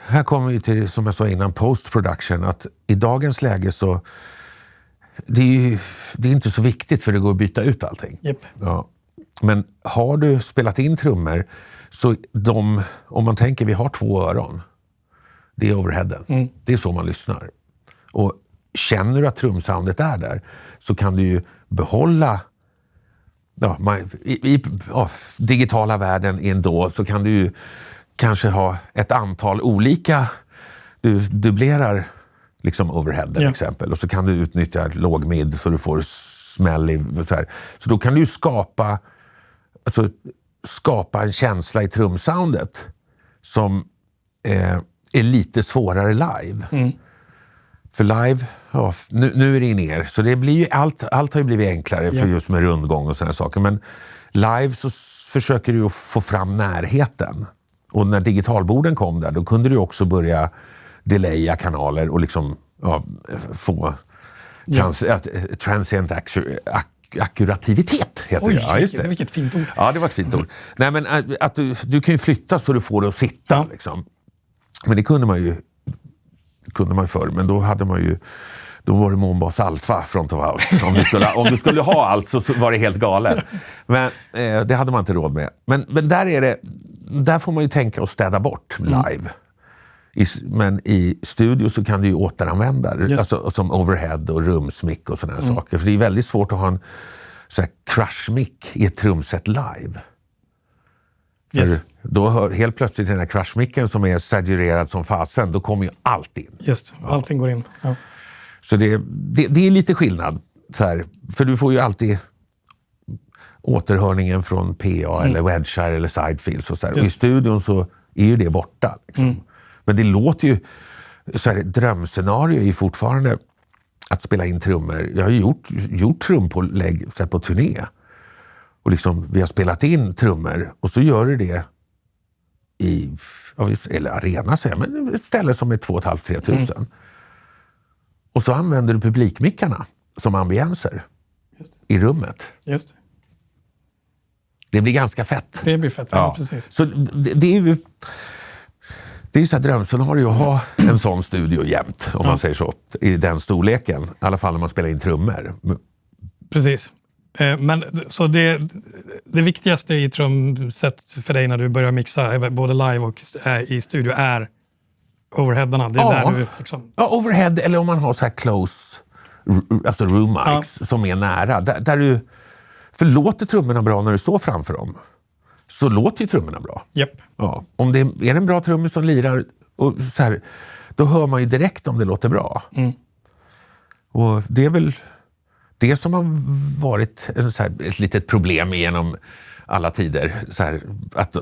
här kommer vi till, som jag sa innan, post-production, att i dagens läge så det är inte så viktigt för det går att byta ut allting. Yep. Ja. Men har du spelat in trummor så om man tänker vi har 2 öron, det är overheaden. Det är så man lyssnar. Och känner du att trumsoundet är där så kan du ju behålla i digitala världen ändå, så kan du ju kanske ha ett antal olika, du dubblerar liksom overhead till exempel, och så kan du utnyttja låg mid så du får smäll i så här. Så då kan du ju skapa en känsla i trumsoundet som är lite svårare live. För live, nu är det ner, så det blir ju allt har ju blivit enklare för just med rundgång och sådana saker, men live så försöker du få fram närheten. Och när digitalborden kom där, då kunde du också börja delaya kanaler och liksom få transient akkurativitet heter det. Ja, just det. Vilket fint ord. Ja, det var ett fint ord. Nej, men att du kan ju flytta så du får det att sitta liksom. Men det kunde man ju förr, men då var det Moonbas Alpha front of house. Om du skulle ha allt så var det helt galet. Men det hade man inte råd med. Men där får man ju tänka och städa bort live. Men i studio så kan du ju återanvända det. Alltså, som overhead och rumsmick och sådana här saker. För det är väldigt svårt att ha en så här crush mic i ett trumset live. Yes. Då hör helt plötsligt den här crush-micken som är saturerad som fasen, då kommer ju allt in. Just, allting går in. Ja. Så det är lite skillnad. Så här, för du får ju alltid återhörningen från PA eller wedgar eller sidefields och så här. Och i studion så är ju det borta. Liksom. Men det låter ju, så här, drömscenario är ju fortfarande att spela in trummor. Jag har ju gjort trumpålägg så här, på turné. Och liksom, vi har spelat in trummor och så gör du det i, eller arena säger jag, men ett ställe som är 2,5-3 tusen. Och så använder du publikmickarna som ambienser i rummet. Just det. Det blir ganska fett. Det blir fett, ja precis. Så det är ju... Det är ju så här drömscenario att ha en sån studio jämt, om man säger så, i den storleken. I alla fall när man spelar in trummor. Precis. Men så det viktigaste i trumset för dig när du börjar mixa både live och i studio är overheadarna. Det är där du liksom... Ja, overhead, eller om man har så här close, alltså room mics som är nära. Där du... För låter trummorna bra när du står framför dem, så låter ju trummorna bra. Yep. Ja. Om det är en bra trummis som lirar, och så här, då hör man ju direkt om det låter bra. Och det är väl det som har varit ett litet problem genom alla tider. Så här, att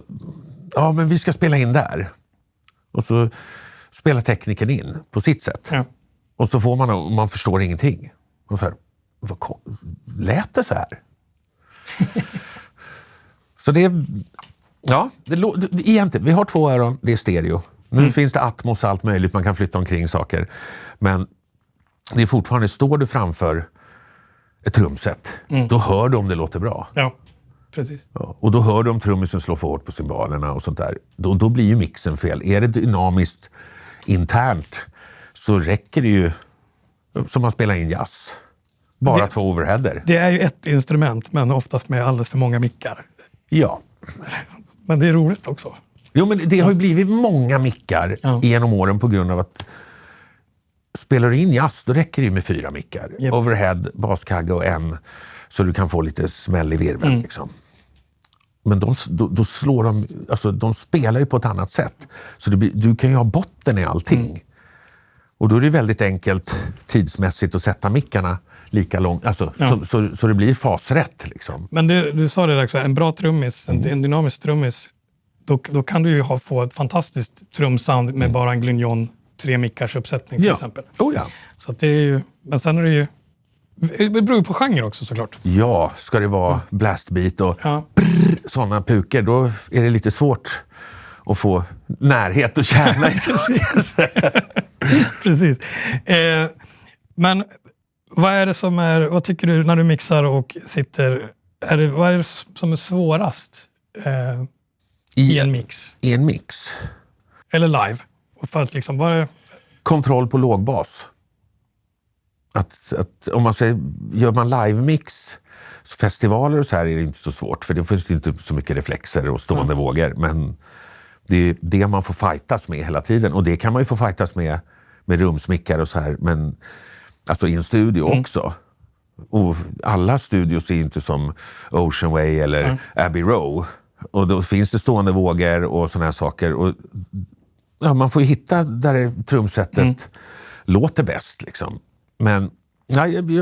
men vi ska spela in där. Och så spelar tekniken in på sitt sätt. Ja. Och så får man förstår ingenting. Och så här, lät det så här? Så det är... Ja, egentligen, vi har 2 öron, det är stereo. Nu finns det Atmos och allt möjligt, man kan flytta omkring saker. Men det är fortfarande, står du framför ett trumset, då hör du om det låter bra. Ja, precis. Ja, och då hör du om trummisen slår för hårt på cymbalerna och sånt där. Då blir ju mixen fel. Är det dynamiskt internt så räcker det ju som man spelar in jazz. Bara 2 overheader. Det är ju ett instrument, men oftast med alldeles för många mickar. Ja. Men det är roligt också. Jo, men det har ju blivit många mickar genom åren på grund av att spelar du in jazz, då räcker det ju med 4 mickar. Yep. Overhead, baskagge och en, så du kan få lite smäll i virveln. Liksom. Men då slår de, alltså de spelar ju på ett annat sätt. Så du kan ju ha botten i allting. Och då är det väldigt enkelt tidsmässigt att sätta mickarna lika långt, alltså, så det blir fasrätt. Liksom. Men du sa det där också, en bra trummis, en dynamisk trummis, då kan du ju få ett fantastiskt trumsound med bara en Glynjon 3 mickars uppsättning till exempel. Så att det är ju, men sen är det ju, det beror på genre också såklart. Ja, ska det vara blastbeat och sådana puker, då är det lite svårt att få närhet och kärna i sig. Precis. Men vad tycker du när du mixar och sitter, vad är det som är svårast i en mix? I en mix? Eller live? Och för att liksom, kontroll på lågbas. Att om man säger, gör man live-mix, festivaler och så här är det inte så svårt, för det finns inte så mycket reflexer och stående vågor, men det är det man får fightas med hela tiden, och det kan man ju få fightas med rumsmickar och så här, men alltså i en studio också. Och alla studios är inte som Ocean Way eller Abbey Road, och då finns det stående vågor och såna här saker, och man får ju hitta där trumsetet låter bäst liksom. Men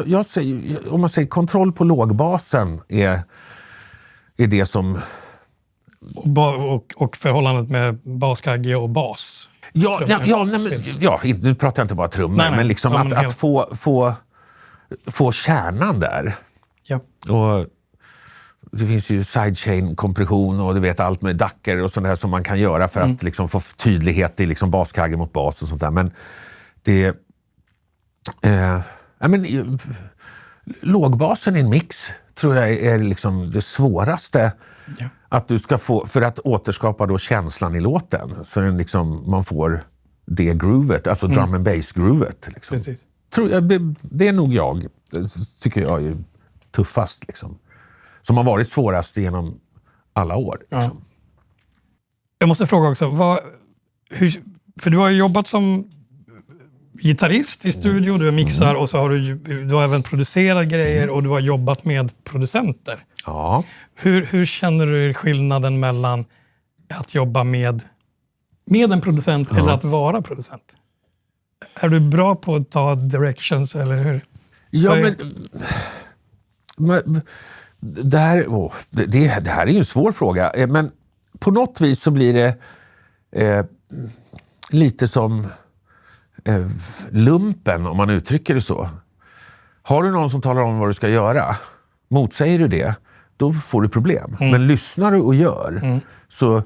jag säger, om man säger kontroll på lågbasen är det som... Och förhållandet med baskagge och bas. Nu pratar jag inte bara trummor, men liksom att få kärnan där. Ja. Och det finns ju sidechain-kompression och du vet allt med dacker och sånt här som man kan göra för att liksom få tydlighet i liksom baskagge mot bas och sånt där. Men det... lågbasen i en mix tror jag är liksom det svåraste att du ska få, för att återskapa då känslan i låten, så liksom man får det groovet, alltså drum and bass groovet liksom. Precis. Tror jag, det är nog tycker jag är tuffast liksom, som har varit svårast genom alla år liksom. Jag måste fråga också, för du har ju jobbat som gitarrist i studio, du mixar och så har du har även producerat grejer och du har jobbat med producenter. Ja. Hur känner du skillnaden mellan att jobba med en producent eller att vara producent? Är du bra på att ta directions eller hur? Ja, men det här är ju en svår fråga. Men på något vis så blir det lite som lumpen, om man uttrycker det så. Har du någon som talar om vad du ska göra, motsäger du det, då får du problem. Men lyssnar du och gör, så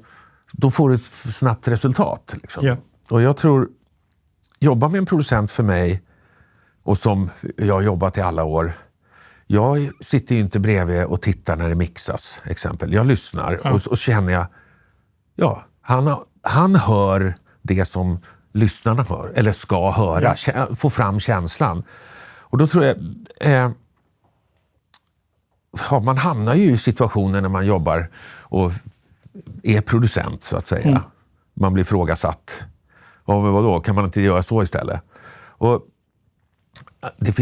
då får du ett snabbt resultat. Liksom. Yeah. Och jag tror, jobba med en producent för mig, och som jag har jobbat i alla år, jag sitter ju inte bredvid och tittar när det mixas, exempel. Jag lyssnar och känner jag, han hör det som lyssnarna hör, eller ska höra, få fram känslan. Och då tror jag, man hamnar ju i situationer när man jobbar och är producent, så att säga. Man blir frågasatt. Men vadå, kan man inte göra så istället? Och det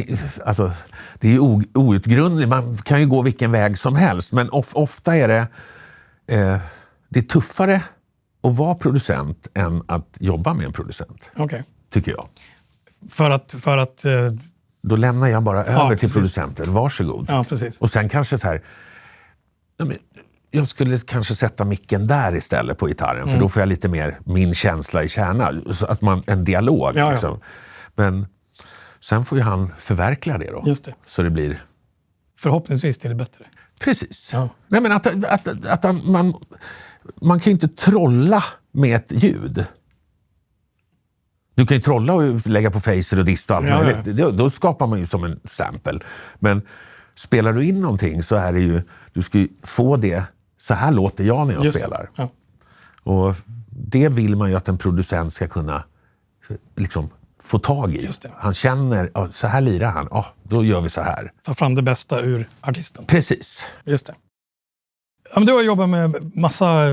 är ju outgrundligt. Man kan ju gå vilken väg som helst. Men ofta är det är tuffare att vara producent än att jobba med en producent. Okay. Tycker jag. För att då lämnar jag bara över till producenten. Varsågod. Ja, precis. Och sen kanske så här, jag skulle kanske sätta micken där istället på gitarren. För då får jag lite mer min känsla i kärnan. Så att en dialog. Ja. Liksom. Men sen får ju han förverkliga det då. Just det. Så det blir... Förhoppningsvis till det bättre. Precis. Ja. Nej, men man kan ju inte trolla med ett ljud. Du kan ju trolla och lägga på facer och dist och allt möjligt. Då skapar man ju som en sample. Men spelar du in någonting så är det ju... Du ska ju få det... Så här låter jag när jag spelar. Ja. Och det vill man ju att en producent ska kunna liksom få tag i. Han känner, så här lirar han, då gör vi så här. Ta fram det bästa ur artisten. Precis. Just det. Ja, men du har jobbat med massa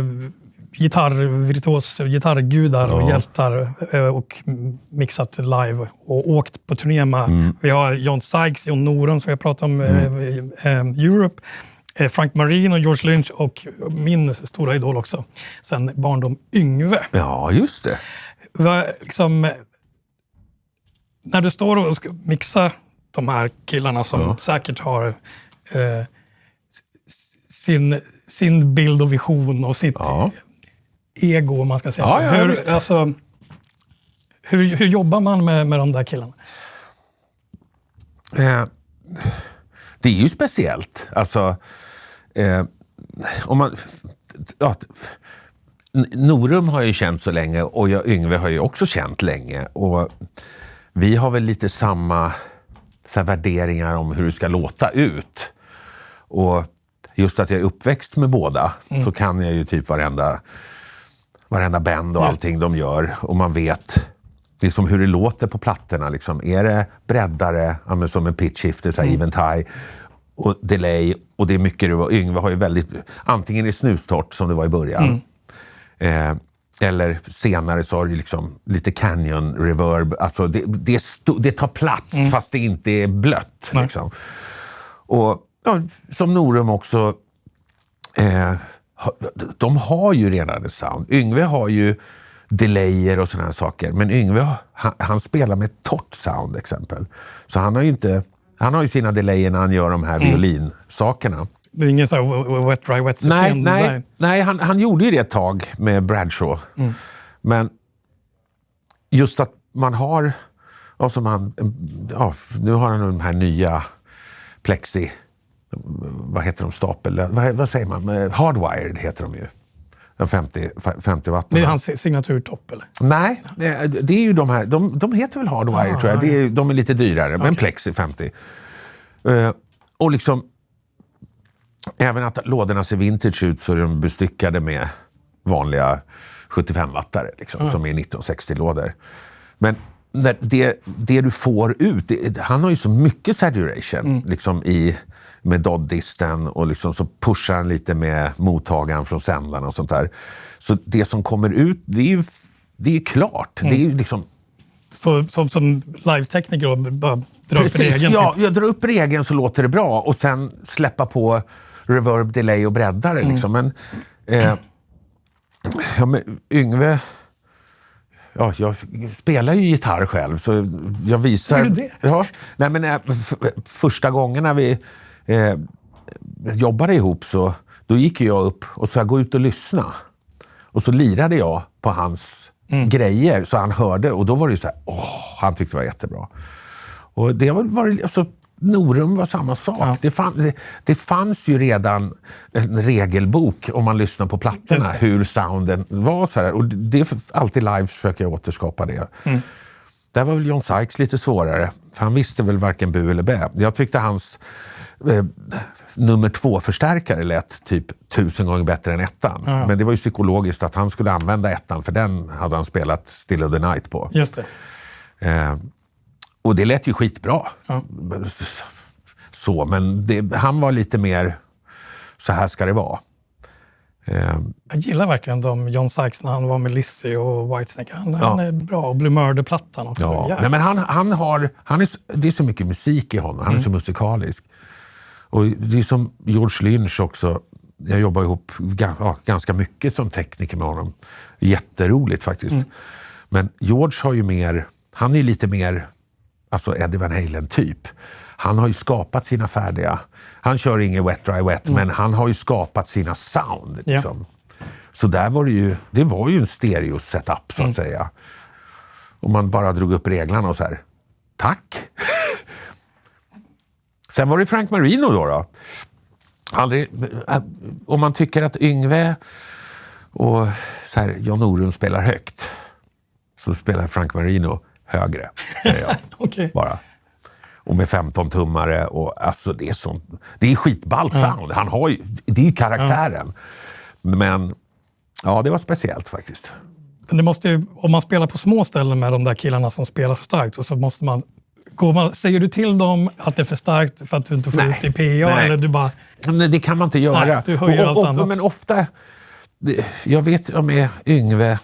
gitarrgudar och hjältar och mixat live och åkt på turné med. Vi har John Sykes, John Norum som jag pratade om, Europe. Frank Marine och George Lynch och min stora idol också. Sen barndom Yngve. Ja, just det. Liksom, när du står och ska mixa de här killarna som säkert har sin bild och vision och sitt ego, om man ska säga så. Hur jobbar man med de där killarna? Det är ju speciellt. Alltså, om man... Norum har jag ju känt så länge och Yngve har ju också känt länge. Och vi har väl lite samma värderingar om hur det ska låta ut. Och just att jag är uppväxt med båda så kan jag ju typ varenda band och allting de gör. Och man vet liksom hur det låter på plattorna. Liksom. Är det breddare, som en pitch shifter, så här event high och delay. Och det är mycket det var. Yngve har ju väldigt, antingen är det snustort som det var i början. Eller senare så har det liksom lite canyon reverb. Alltså det tar plats fast det inte är blött. Liksom. Och som Norum också, de har ju redan ett sound. Yngve har ju delayer och såna här saker. Men Yngve, han spelar med ett torrt sound exempel. Så han har ju sina delayer när han gör de här violinsakerna. Det är ingen så här wet dry wet system? Nej, han gjorde ju det ett tag med Bradshaw. Men just att man har, nu har han de här nya plexi, vad heter de, stapel, vad säger man? Hardwired heter de ju. De 50 watt. Det är hans signaturtopp, eller? Nej, det är ju de här, de heter väl Hardwired tror jag. De är lite dyrare, men plexi 50. Och liksom även att lådorna ser vintage ut så är de bestyckade med vanliga 75-wattare liksom, som är 1960-lådor. Men det du får ut, han har ju så mycket saturation liksom med dodd-disten och liksom så pushar han lite med mottagaren från sändaren och sånt där. Så det som kommer ut, det är klart. Det är ju liksom... Så som live-tekniker bara dra upp regeln? Ja, jag drar upp regeln så låter det bra och sen släppa på reverb, delay och breddare. Liksom. Men Ja, men Yngve... Ja, jag spelar ju gitarr själv, så jag visar... Är du det? Ja, nej, men första gången när vi jobbade ihop så då gick jag upp och sa gå ut och lyssna. Och så lirade jag på hans grejer så han hörde, och då var det ju så här, han tyckte det var jättebra. Och det var alltså, Norum var samma sak. Ja. Det fanns ju redan en regelbok om man lyssnar på plattorna, hur sounden var så här. Och det alltid live försöker jag återskapa det. Där var väl John Sykes lite svårare. För han visste väl varken bu eller bä. Jag tyckte hans nummer 2-förstärkare lät typ 1000 gånger bättre än ettan. Ja. Men det var ju psykologiskt att han skulle använda ettan, för den hade han spelat Still of the Night på. Just det. Och det lät ju skitbra. Ja. Så, men han var lite mer så här ska det vara. Jag gillar verkligen John Sykes när han var med Lizzy och Whitesnake. Han är bra. Och Blue Murder-plattan också. Ja. Nej, men det är så mycket musik i honom. Han är så musikalisk. Och det är som George Lynch också. Jag jobbar ihop ganska mycket som tekniker med honom. Jätteroligt faktiskt. Men George har ju mer... Han är lite mer... Alltså Eddie Van Halen typ. Han har ju skapat sina färdiga... Han kör ingen wet, dry, wet, men han har ju skapat sina sound. Liksom. Ja. Så där var det var ju en stereo-setup så att säga. Och man bara drog upp reglarna och så här, tack! Sen var det Frank Marino då. Om man tycker att Yngve och så här, Jan Norum spelar högt, så spelar Frank Marino högre, säger jag. Okay. Bara. Och med 15-tummare och alltså det är skitballt sound. Han har ju, det är ju karaktären. Men ja, det var speciellt faktiskt. Men det måste ju, om man spelar på små ställen med de där killarna som spelar så starkt, så måste man säger du till dem att det är för starkt för att du inte får ut i PA? Eller du bara... Nej, det kan man inte göra. Nej, du höjer allt annat. Men ofta, jag vet med Yngve,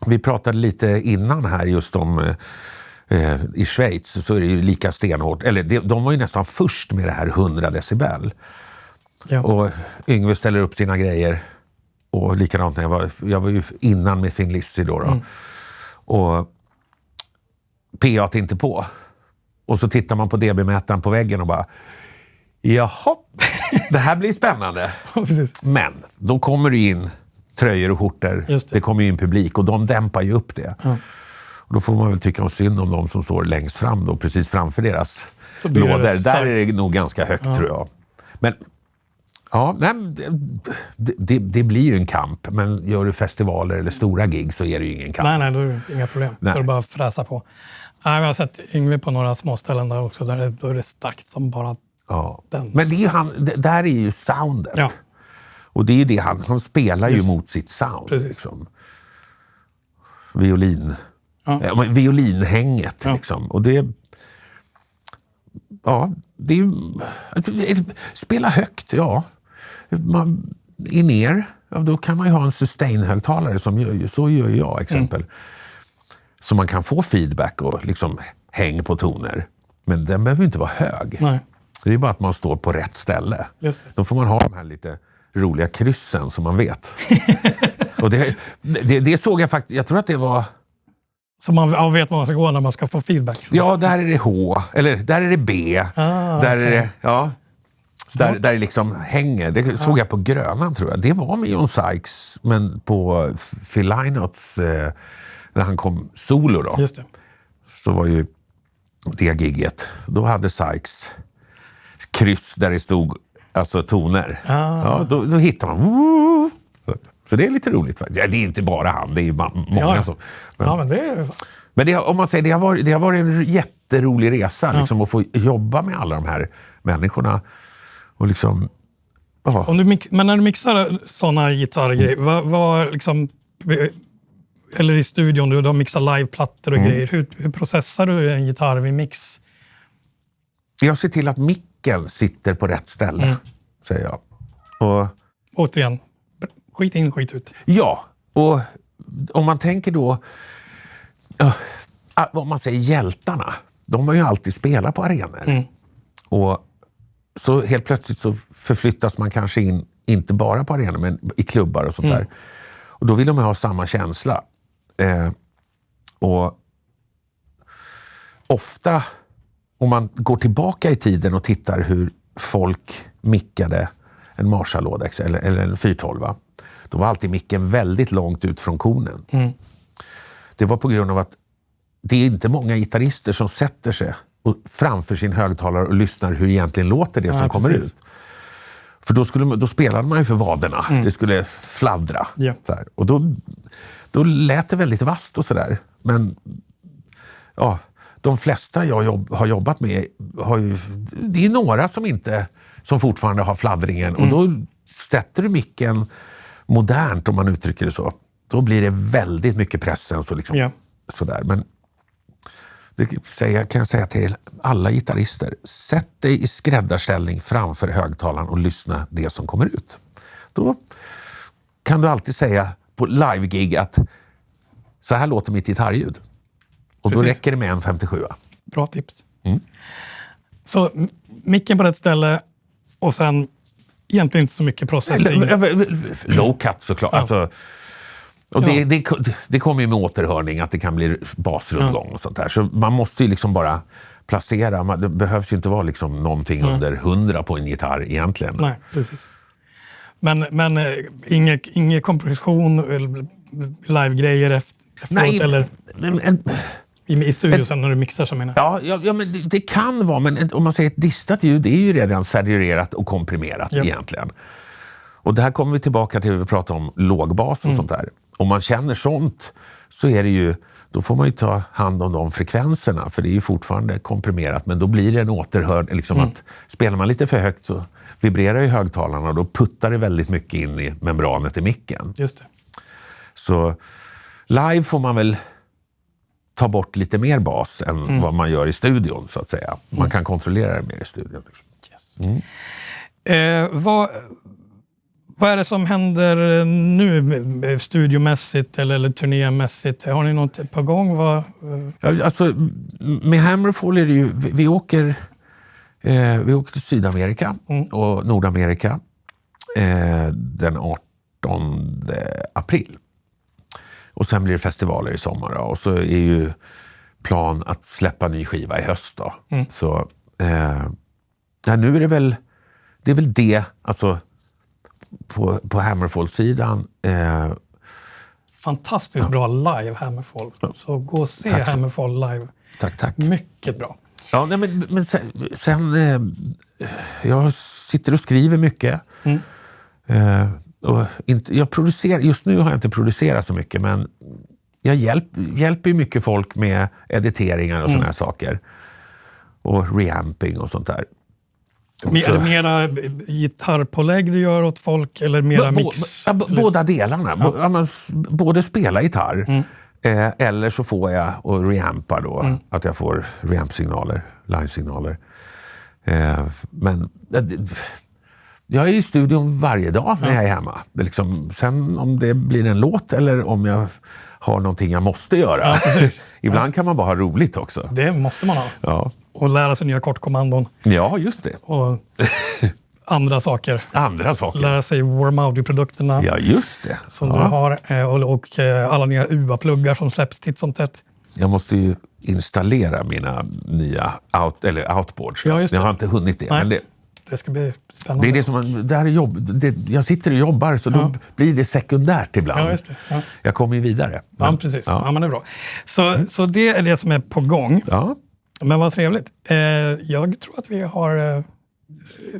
vi pratade lite innan här just om i Schweiz så är det ju lika stenhårt. Eller de var ju nästan först med det här 100 decibel. Ja. Och Yngve ställer upp sina grejer. Och likadant när jag var ju innan med Thin Lizzy då. Och PA inte på. Och så tittar man på dB-mätaren på väggen och bara jaha, det här blir spännande. Men då kommer det in tröjor och skjortor. Det kommer ju in publik och de dämpar ju upp det. Ja. Och då får man väl tycka om synd om de som står längst fram då, precis framför deras lådor. Där är det nog ganska högt tror jag. Men ja, det blir ju en kamp. Men gör du festivaler eller stora gig så är det ju ingen kamp. Nej, då är det inga problem. Då är det bara att fräsa på. Nej, jag har sett Yngve på några små ställen där också. Då är det starkt som bara den. Men det är ju där är ju soundet. Ja. Och det är ju det han spelar ju mot sitt sound. Liksom. Violinhänget liksom. Och det är ju spela högt, man är ner, då kan man ju ha en sustain-högtalare så gör jag exempel. Så man kan få feedback och liksom häng på toner. Men den behöver inte vara hög. Nej. Det är bara att man står på rätt ställe. Just det. Då får man ha de här lite roliga kryssen som man vet. Och det såg jag faktiskt, jag tror att det var... Så man vet var man ska gå när man ska få feedback? Ja, där är det H, eller där är det B. Där är det, där det liksom hänger. Det såg jag på Grönan tror jag. Det var med John Sykes, men på Phil Lynotts, när han kom solo då. Just det. Så var ju det gigget. Då hade Sykes kryss där det stod alltså toner. Ja, då hittar man. Så det är lite roligt. Ja, det är inte bara han, det är många som... Men om man säger, det har varit en jätterolig resa liksom, att få jobba med alla de här människorna. Och liksom... Men när du mixar sådana gitarrgrejer, vad liksom... Eller i studion, du har mixat liveplattor och grejer. Hur processar du en gitarr vid mix? Jag ser till att micken sitter på rätt ställe, säger jag. Och... Återigen, skit in, skit ut. Ja, och om man tänker då... Om man säger hjältarna, de har ju alltid spelat på arenor. Och så helt plötsligt så förflyttas man kanske in, inte bara på arenor, men i klubbar och sånt där. Och då vill de ha samma känsla. Och ofta, om man går tillbaka i tiden och tittar hur folk mickade en Marshall-låda eller en 412, då var alltid micken väldigt långt ut från konen. Det var på grund av att det är inte många gitarrister som sätter sig framför sin högtalare och lyssnar hur egentligen låter det som kommer ut. För då spelade man ju för vaderna. Det skulle fladdra. Så här. Och då lät det väldigt vasst och sådär. Men ja, de flesta jag har jobbat med det är några som fortfarande har fladdringen. Och då sätter du micken modernt, om man uttrycker det så. Då blir det väldigt mycket pressen så liksom, sådär. Men det kan jag säga till alla gitarrister. Sätt dig i skräddarställning framför högtalaren och lyssna det som kommer ut. Då kan du alltid säga på live-gig att så här låter mitt gitarrljud. Och då räcker det med en 57. Bra tips. Så micken på rätt ställe och sen egentligen inte så mycket processing. Low cut såklart. Alltså, och det kommer ju med återhörning att det kan bli basrundgång och sånt där. Så man måste ju liksom bara placera. Det behövs ju inte vara liksom någonting under 100 på en gitarr egentligen. Nej, precis. Men ingen kompression eller live-grejer efteråt? Nej, eller i studion sen när du mixar, som menar. Ja, men det kan vara. Men om man säger ett distat ljud, det är ju redan saturerat och komprimerat egentligen. Och det här kommer vi tillbaka till, vi pratar om lågbas och sånt där. Om man känner sånt så är det ju, då får man ju ta hand om de frekvenserna, för det är ju fortfarande komprimerat, men då blir det en återhörd, liksom att spelar man lite för högt så vibrerar ju högtalarna och då puttar det väldigt mycket in i membranet i micken. Just det. Så live får man väl ta bort lite mer bas än vad man gör i studion, så att säga. Man kan kontrollera det mer i studion. Liksom. Yes. Vad är det som händer nu studiomässigt eller turnémässigt? Har ni något på gång? Alltså, med Hammerfall är det ju, vi åker till Sydamerika och Nordamerika den 18 april. Och sen blir det festivaler i sommar. Och så är ju plan att släppa ny skiva i höst då. Så nu är det väl det, alltså på Hammerfall-sidan. Fantastiskt bra live Hammerfall. Så gå och se Hammerfall live. Tack. Mycket bra. Ja, nej, men sen jag sitter och skriver mycket. Och jag producerar, just nu har jag inte producerat så mycket, men jag hjälper ju mycket folk med editeringar och såna här saker. Och reamping och sånt där. Är det mera gitarrpålägg du gör åt folk eller mera mix? Båda delarna. Både spela gitarr eller så får jag och reampa då. Att jag får reamp-signaler, line-signaler. Men jag är i studion varje dag när jag är hemma. Det liksom, sen om det blir en låt eller om jag har någonting jag måste göra. Ibland kan man bara ha roligt också. Det måste man ha. Ja. Och lära sig nya kortkommandon. Ja, just det. Och andra saker. Lära sig Warm Audio-produkterna. Ja, just det. Som du har. Och alla nya UA-pluggar som släpps titt som tätt. Jag måste ju installera mina nya outboards. Ja, just det. Jag har inte hunnit det. Men det ska bli spännande. Det är det som, det här är jobb. Jag sitter och jobbar, så då blir det sekundärt ibland. Ja, just det. Ja. Jag kommer ju vidare. Ja, precis. Ja, men det är bra. Så det är det som är på gång. Ja. Men vad trevligt. Jag tror att vi har...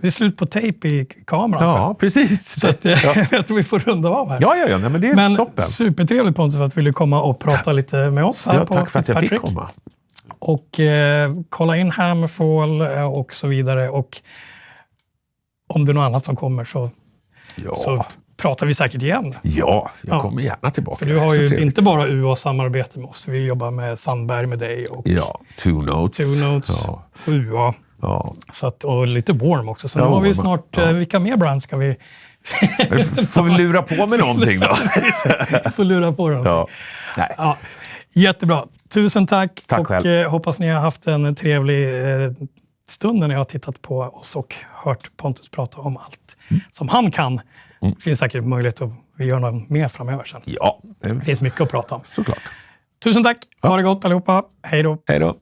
Det är slut på tejp i kameran. Ja, precis. Så att, jag tror vi får runda av här. Ja, nej, men det är toppen. Supertrevligt, Pontus, för att du ville komma och prata lite med oss här på tack för att jag fick komma. Och kolla in Hammerfall och så vidare. Och om det är något annat som kommer så pratar vi säkert igen. Ja, jag kommer gärna tillbaka. För du har ju inte bara UA-samarbete med oss. Vi jobbar med Sandberg med dig. Och Two Notes. Och UA. Ja. Så att, och lite Warm också. Så nu har vi snart... Vilka mer brands ska vi... Får vi lura på med någonting då? Får lura på dem. Ja. Nej. Ja. Jättebra. Tusen tack. Tack och själv. Hoppas ni har haft en trevlig stund när ni har tittat på oss och hört Pontus prata om allt som han kan Det finns säkert möjlighet att vi gör något mer framöver sen. Ja. Det finns mycket att prata om. Såklart. Tusen tack. Ha det gott allihopa. Hej då. Hej då.